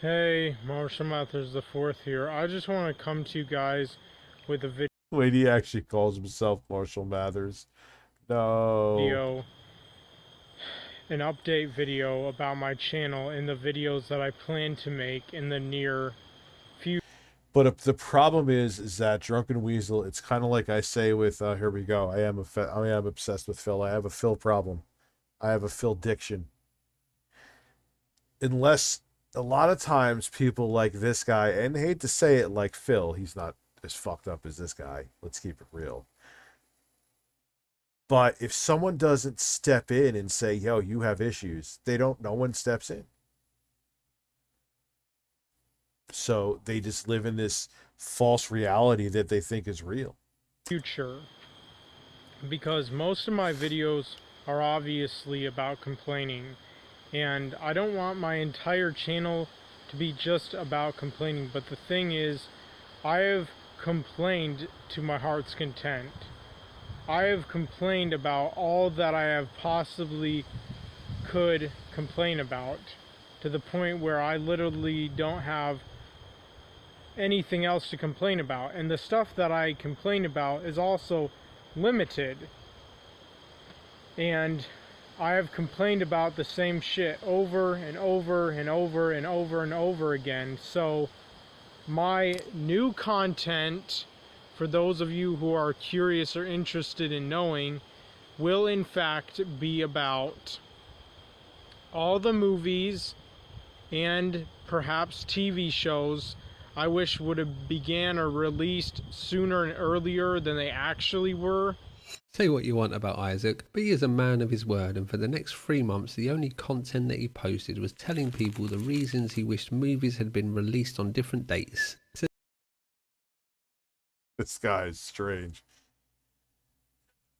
Hey, Marshall Mathers the Fourth here. I just want to come to you guys with a video. Wait, he actually calls himself Marshall Mathers. No. An update video about my channel and the videos that I plan to make in the near future. But the problem is that Drunken Weasel, it's kind of like I say with, here we go, I am obsessed with Phil. I have a Phil problem. I have a Phil diction. Unless a lot of times people like this guy, and I hate to say it like Phil, he's not as fucked up as this guy. Let's keep it real. But if someone doesn't step in and say, yo, you have issues, no one steps in. So they just live in this false reality that they think is real. Future, because most of my videos are obviously about complaining, and I don't want my entire channel to be just about complaining, but the thing is, I have complained to my heart's content. I have complained about all that I have possibly could complain about, to the point where I literally don't have anything else to complain about, and the stuff that I complain about is also limited, and I have complained about the same shit over and over and over and over and over again. So my new content, for those of you who are curious or interested in knowing, will in fact be about all the movies and perhaps TV shows I wish would have began or released sooner and earlier than they actually were. Say what you want about Isaac, but he is a man of his word, and for the next 3 months the only content that he posted was telling people the reasons he wished movies had been released on different dates. This guy is strange.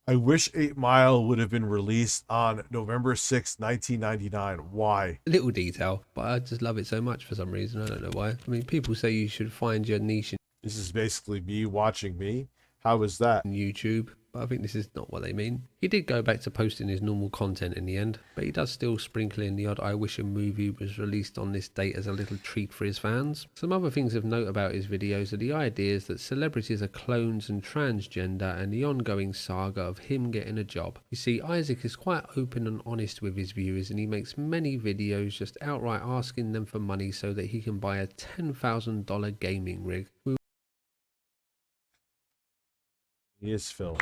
I wish 8 Mile would have been released on November 6, 1999. Why? Little detail, but I just love it so much for some reason. I don't know why. I mean, people say you should find your niche in This is basically me watching me. How is that? YouTube, but I think this is not what they mean. He did go back to posting his normal content in the end, but he does still sprinkle in the odd I wish a movie was released on this date as a little treat for his fans. Some other things of note about his videos are the ideas that celebrities are clones and transgender, and the ongoing saga of him getting a job. You see, Isaac is quite open and honest with his viewers, and he makes many videos just outright asking them for money so that he can buy a $10,000 gaming rig. He is Phil.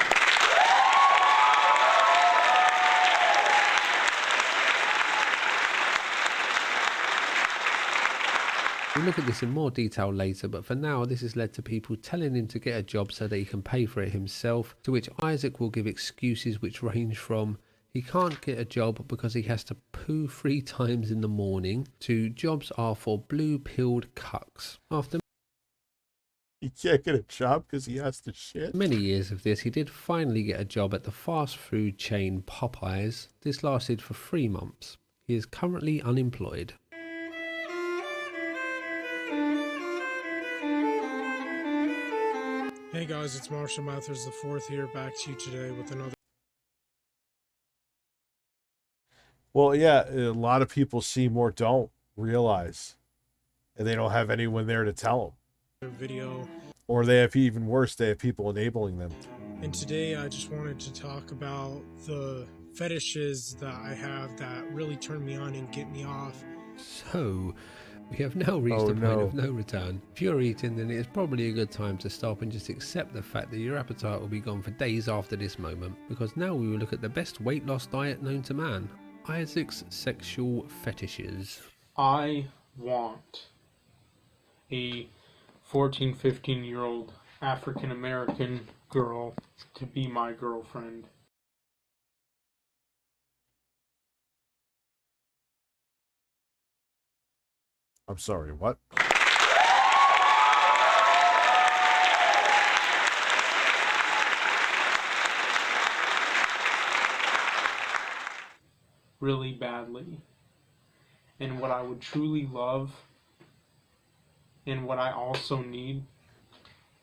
We'll look at this in more detail later, but for now this has led to people telling him to get a job so that he can pay for it himself, to which Isaac will give excuses which range from he can't get a job because he has to poo 3 times in the morning, to jobs are for blue-pilled cucks. After He can't get a job because he has to shit? many years of this, he did finally get a job at the fast food chain Popeyes. This lasted for 3 months. He is currently unemployed. Hey guys, it's Marshall Mathers IV here, back to you today with another Well, yeah, a lot of people seem or don't realize, and they don't have anyone there to tell them. video. Or they have, even worse, they have people enabling them. And today I just wanted to talk about the fetishes that I have that really turn me on and get me off. So, we have now reached a point of no return. If you're eating, then it's probably a good time to stop and just accept the fact that your appetite will be gone for days after this moment, because now we will look at the best weight loss diet known to man. Isaac's sexual fetishes. I want a 14, 15-year-old African-American girl to be my girlfriend. I'm sorry, what? Really badly. And what I would truly love, and what I also need,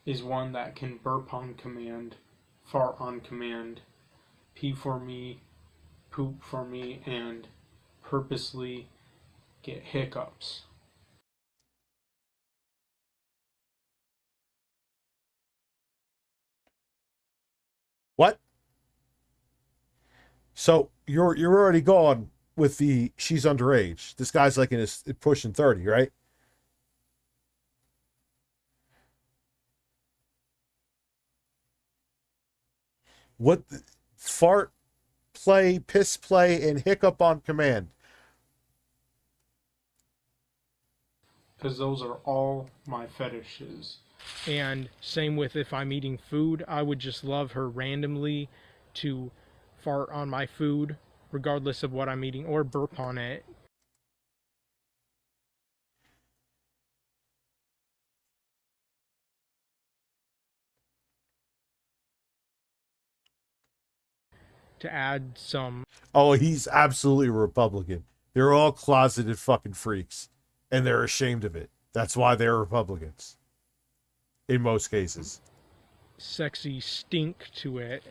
is one that can burp on command, fart on command, pee for me, poop for me, and purposely get hiccups. What? So you're already gone with the she's underage. This guy's like in his pushing 30, right? What fart play, piss play, and hiccup on command? because those are all my fetishes. And same with if I'm eating food, I would just love her randomly to fart on my food, regardless of what I'm eating, or burp on it. To add some... Oh, he's absolutely a Republican. They're all closeted fucking freaks, and they're ashamed of it. That's why they're Republicans. In most cases. Sexy stink to it,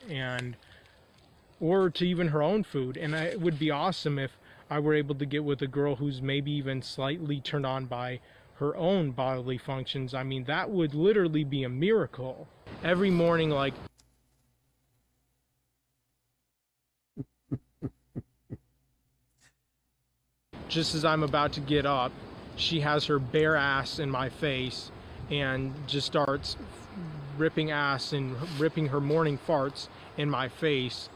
or to even her own food. And it would be awesome if I were able to get with a girl who's maybe even slightly turned on by her own bodily functions. I mean, that would literally be a miracle. Every morning, like... just as I'm about to get up, she has her bare ass in my face and just starts ripping ass and ripping her morning farts in my face.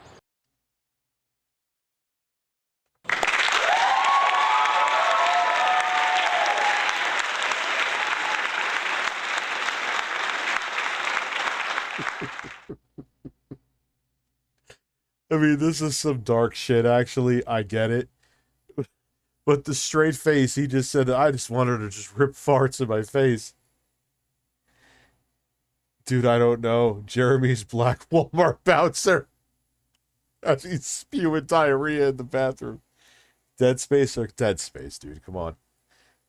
I mean, this is some dark shit, actually. I get it. But the straight face, he just said, I just wanted to just rip farts in my face. Dude, I don't know. Jeremy's black Walmart bouncer. As he's spewing diarrhea in the bathroom. Dead Space or Dead Space, dude. Come on.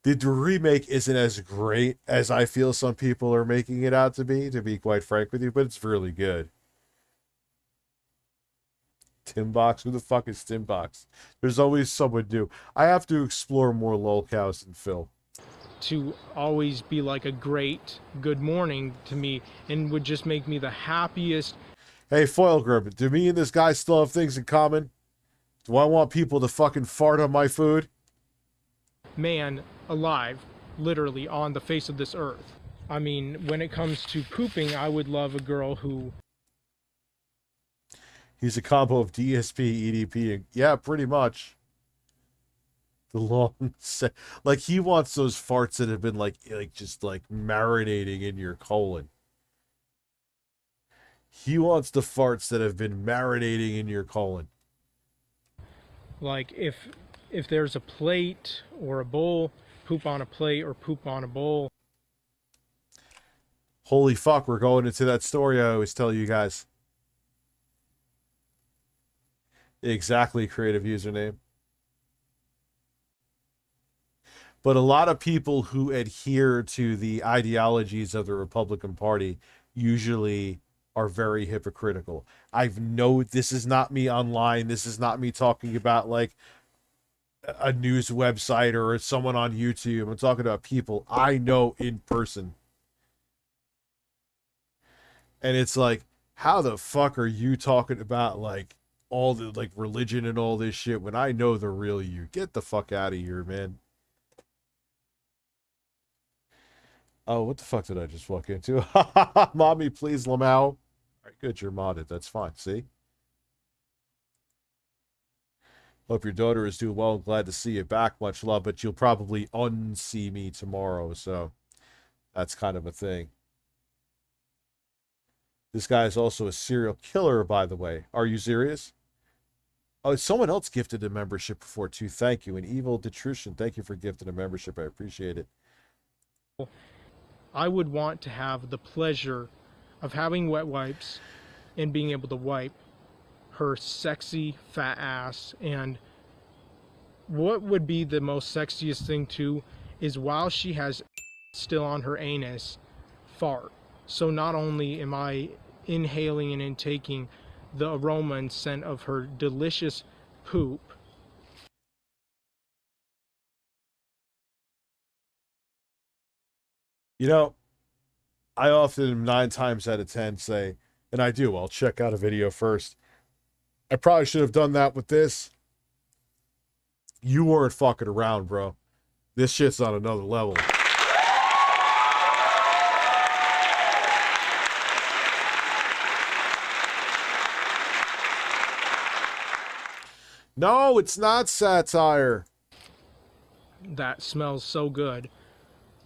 The remake isn't as great as I feel some people are making it out to be quite frank with you, but it's really good. Timbox? Who the fuck is Timbox? There's always someone new. I have to explore more lolcows than Phil. To always be like a great good morning to me and would just make me the happiest. Hey, Foil Grub, do me and this guy still have things in common? Do I want people to fucking fart on my food? Man alive, literally, on the face of this earth. I mean, when it comes to pooping, I would love a girl who... He's a combo of DSP, EDP, and yeah, pretty much. The long set. Like, he wants those farts that have been, just marinating in your colon. He wants the farts that have been marinating in your colon. Like, if there's a plate or a bowl, poop on a plate or poop on a bowl. Holy fuck, we're going into that story I always tell you guys. Exactly, creative username. But a lot of people who adhere to the ideologies of the Republican Party usually are very hypocritical. This is not me online. This is not me talking about like a news website or someone on YouTube. I'm talking about people I know in person. And it's like, how the fuck are you talking about like all the like religion and all this shit when I know the real you? Get the fuck out of here, man. Oh, what the fuck did I just walk into? Mommy, please, Lamau. All right, good, you're modded. That's fine, see? Hope your daughter is doing well. Glad to see you back. Much love, but you'll probably unsee me tomorrow, so that's kind of a thing. This guy is also a serial killer, by the way. Are you serious? Oh, someone else gifted a membership before, too. Thank you. And Evil Detrution, thank you for gifting a membership. I appreciate it. I would want to have the pleasure of having wet wipes and being able to wipe her sexy fat ass. And what would be the most sexiest thing too is while she has still on her anus, fart. So not only am I inhaling and intaking the aroma and scent of her delicious poop, you know, I often 9 times out of 10 say, and I do, I'll check out a video first. I probably should have done that with this. You weren't fucking around, bro. This shit's on another level. No, it's not satire. that smells so good.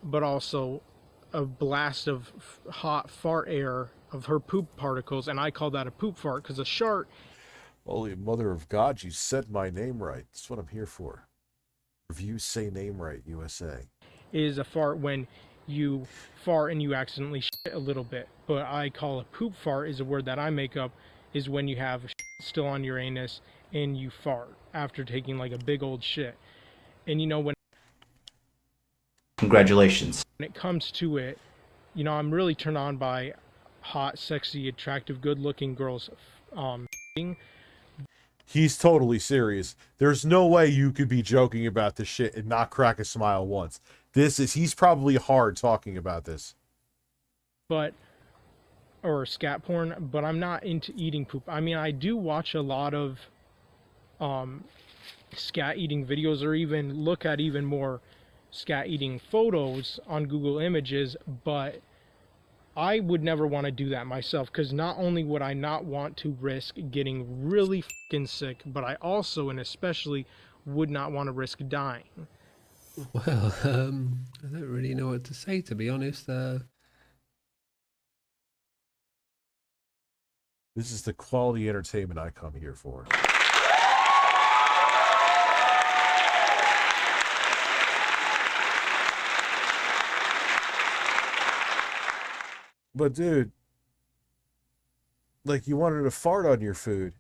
but also a blast of hot fart air of her poop particles, and I call that a poop fart because a shart. Holy mother of God, you said my name right. That's what I'm here for. Review Say Name Right, USA. Is a fart when you fart and you accidentally shit a little bit, but I call a poop fart is a word that I make up, is when you have shit still on your anus and you fart after taking like a big old shit. And you know, when Congratulations. it comes to it, you know, I'm really turned on by hot, sexy, attractive, good-looking girls. He's totally serious. There's no way you could be joking about this shit and not crack a smile once. He's probably hard talking about this. Or scat porn, but I'm not into eating poop. I mean, I do watch a lot of scat eating videos, or even look at even more scat eating photos on Google Images, but I would never want to do that myself, because not only would I not want to risk getting really fucking sick, but I also and especially would not want to risk dying. Well, I don't really know what to say, to be honest. This is the quality entertainment I come here for. But dude, like, you wanted to fart on your food.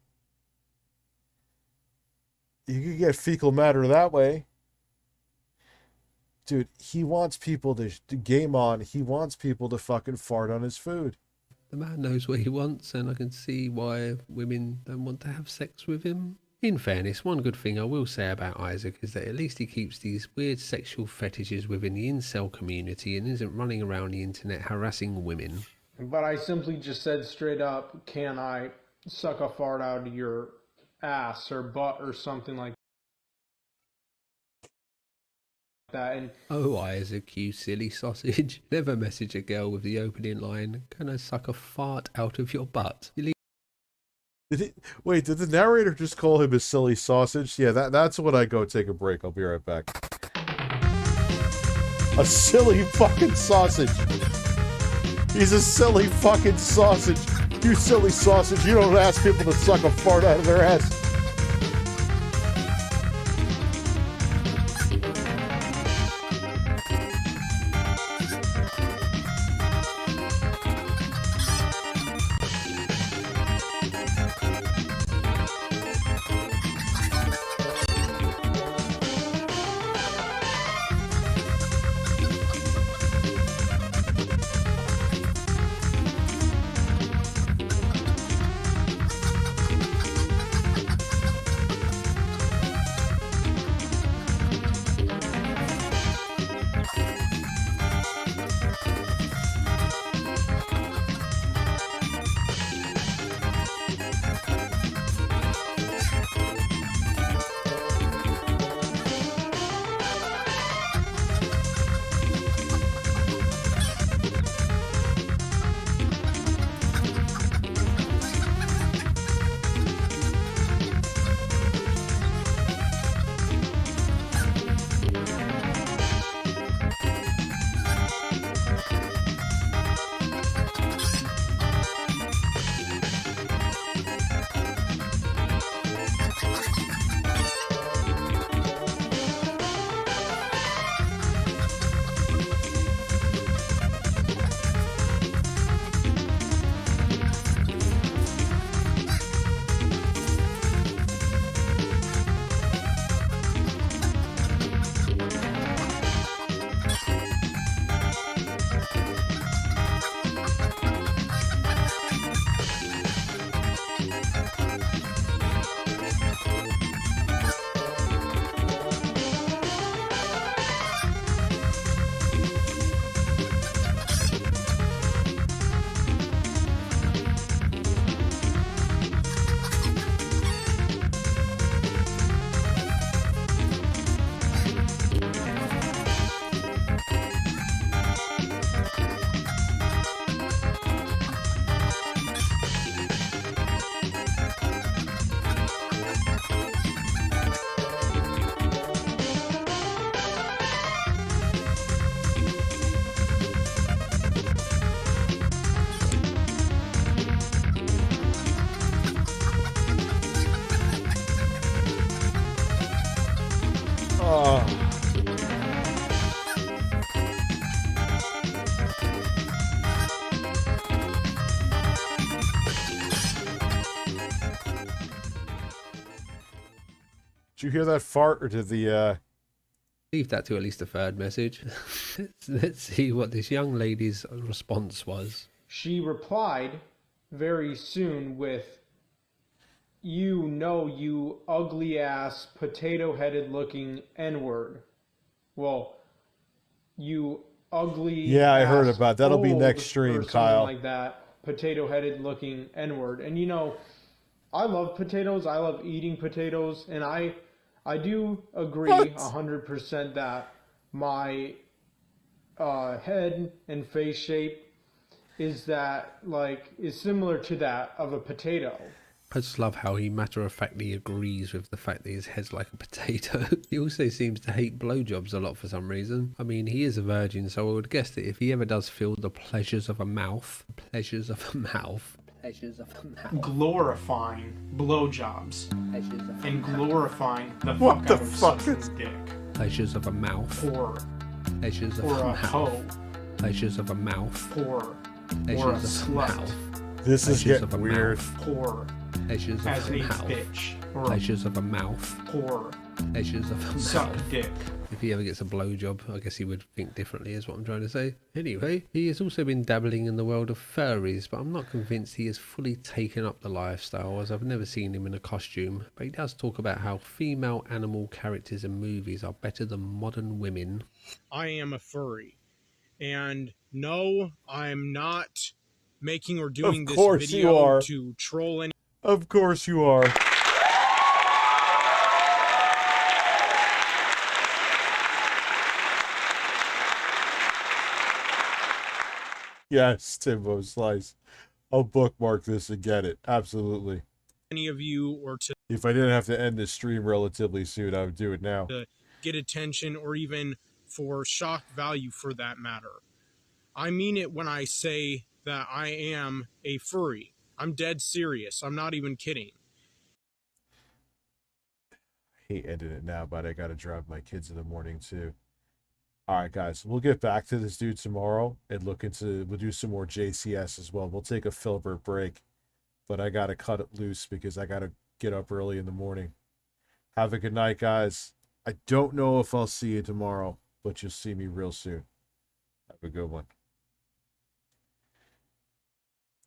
You could get fecal matter that way. Dude, he wants people to game on. He wants people to fucking fart on his food. The man knows what he wants, and I can see why women don't want to have sex with him. In fairness, one good thing I will say about Isaac is that at least he keeps these weird sexual fetishes within the incel community and isn't running around the internet harassing women. But I simply just said straight up, can I suck a fart out of your ass or butt or something like that? And oh, Isaac, you silly sausage. Never message a girl with the opening line, can I suck a fart out of your butt? Wait, did the narrator just call him a silly sausage? Yeah, that's when I go take a break. I'll be right back. A silly fucking sausage. He's a silly fucking sausage. You silly sausage. You don't ask people to suck a fart out of their ass. Did you hear that fart, or did the Leave that to at least a third message. Let's see what this young lady's response was. She replied very soon with, you ugly ass potato-headed looking N-word. Well, you ugly Yeah, I heard ass about that. That'll be old next stream, or something Kyle. like that, potato-headed looking N-word. And I love potatoes. I love eating potatoes, and I do agree 100% that my head and face shape is similar to that of a potato. I just love how he matter-of-factly agrees with the fact that his head's like a potato. He also seems to hate blowjobs a lot for some reason. I mean, he is a virgin, so I would guess that if he ever does feel the pleasures of a mouth, Glorifying blowjobs and glorifying the What fuck the out of fuck someone's dick. pleasures of a mouth, pleasures of Or a a mouth, hoe. pleasures of a mouth, Or a pleasures of a slut. mouth, This is pleasures getting of a weird. mouth, Poor pleasures of as a a mouth, bitch. Or pleasures of a mouth, poor pleasures of a suck mouth. dick. If he ever gets a blowjob, I guess he would think differently, is what I'm trying to say. Anyway, he has also been dabbling in the world of furries, but I'm not convinced he has fully taken up the lifestyle, as I've never seen him in a costume. But he does talk about how female animal characters in movies are better than modern women. I am a furry. And no, I'm not making or doing Of this course you video are. to troll any. Of course you are. Yes, Timbo Slice. I'll bookmark this and get it. Absolutely. Any of you or to If I didn't have to end this stream relatively soon, I would do it now. get attention or even for shock value for that matter. I mean it when I say that I am a furry. I'm dead serious. I'm not even kidding. I hate ending it now, but I gotta drive my kids in the morning too. Alright guys, we'll get back to this dude tomorrow and we'll do some more JCS as well. We'll take a Filbert break, but I gotta cut it loose because I gotta get up early in the morning. Have a good night, guys. I don't know if I'll see you tomorrow, but you'll see me real soon. Have a good one.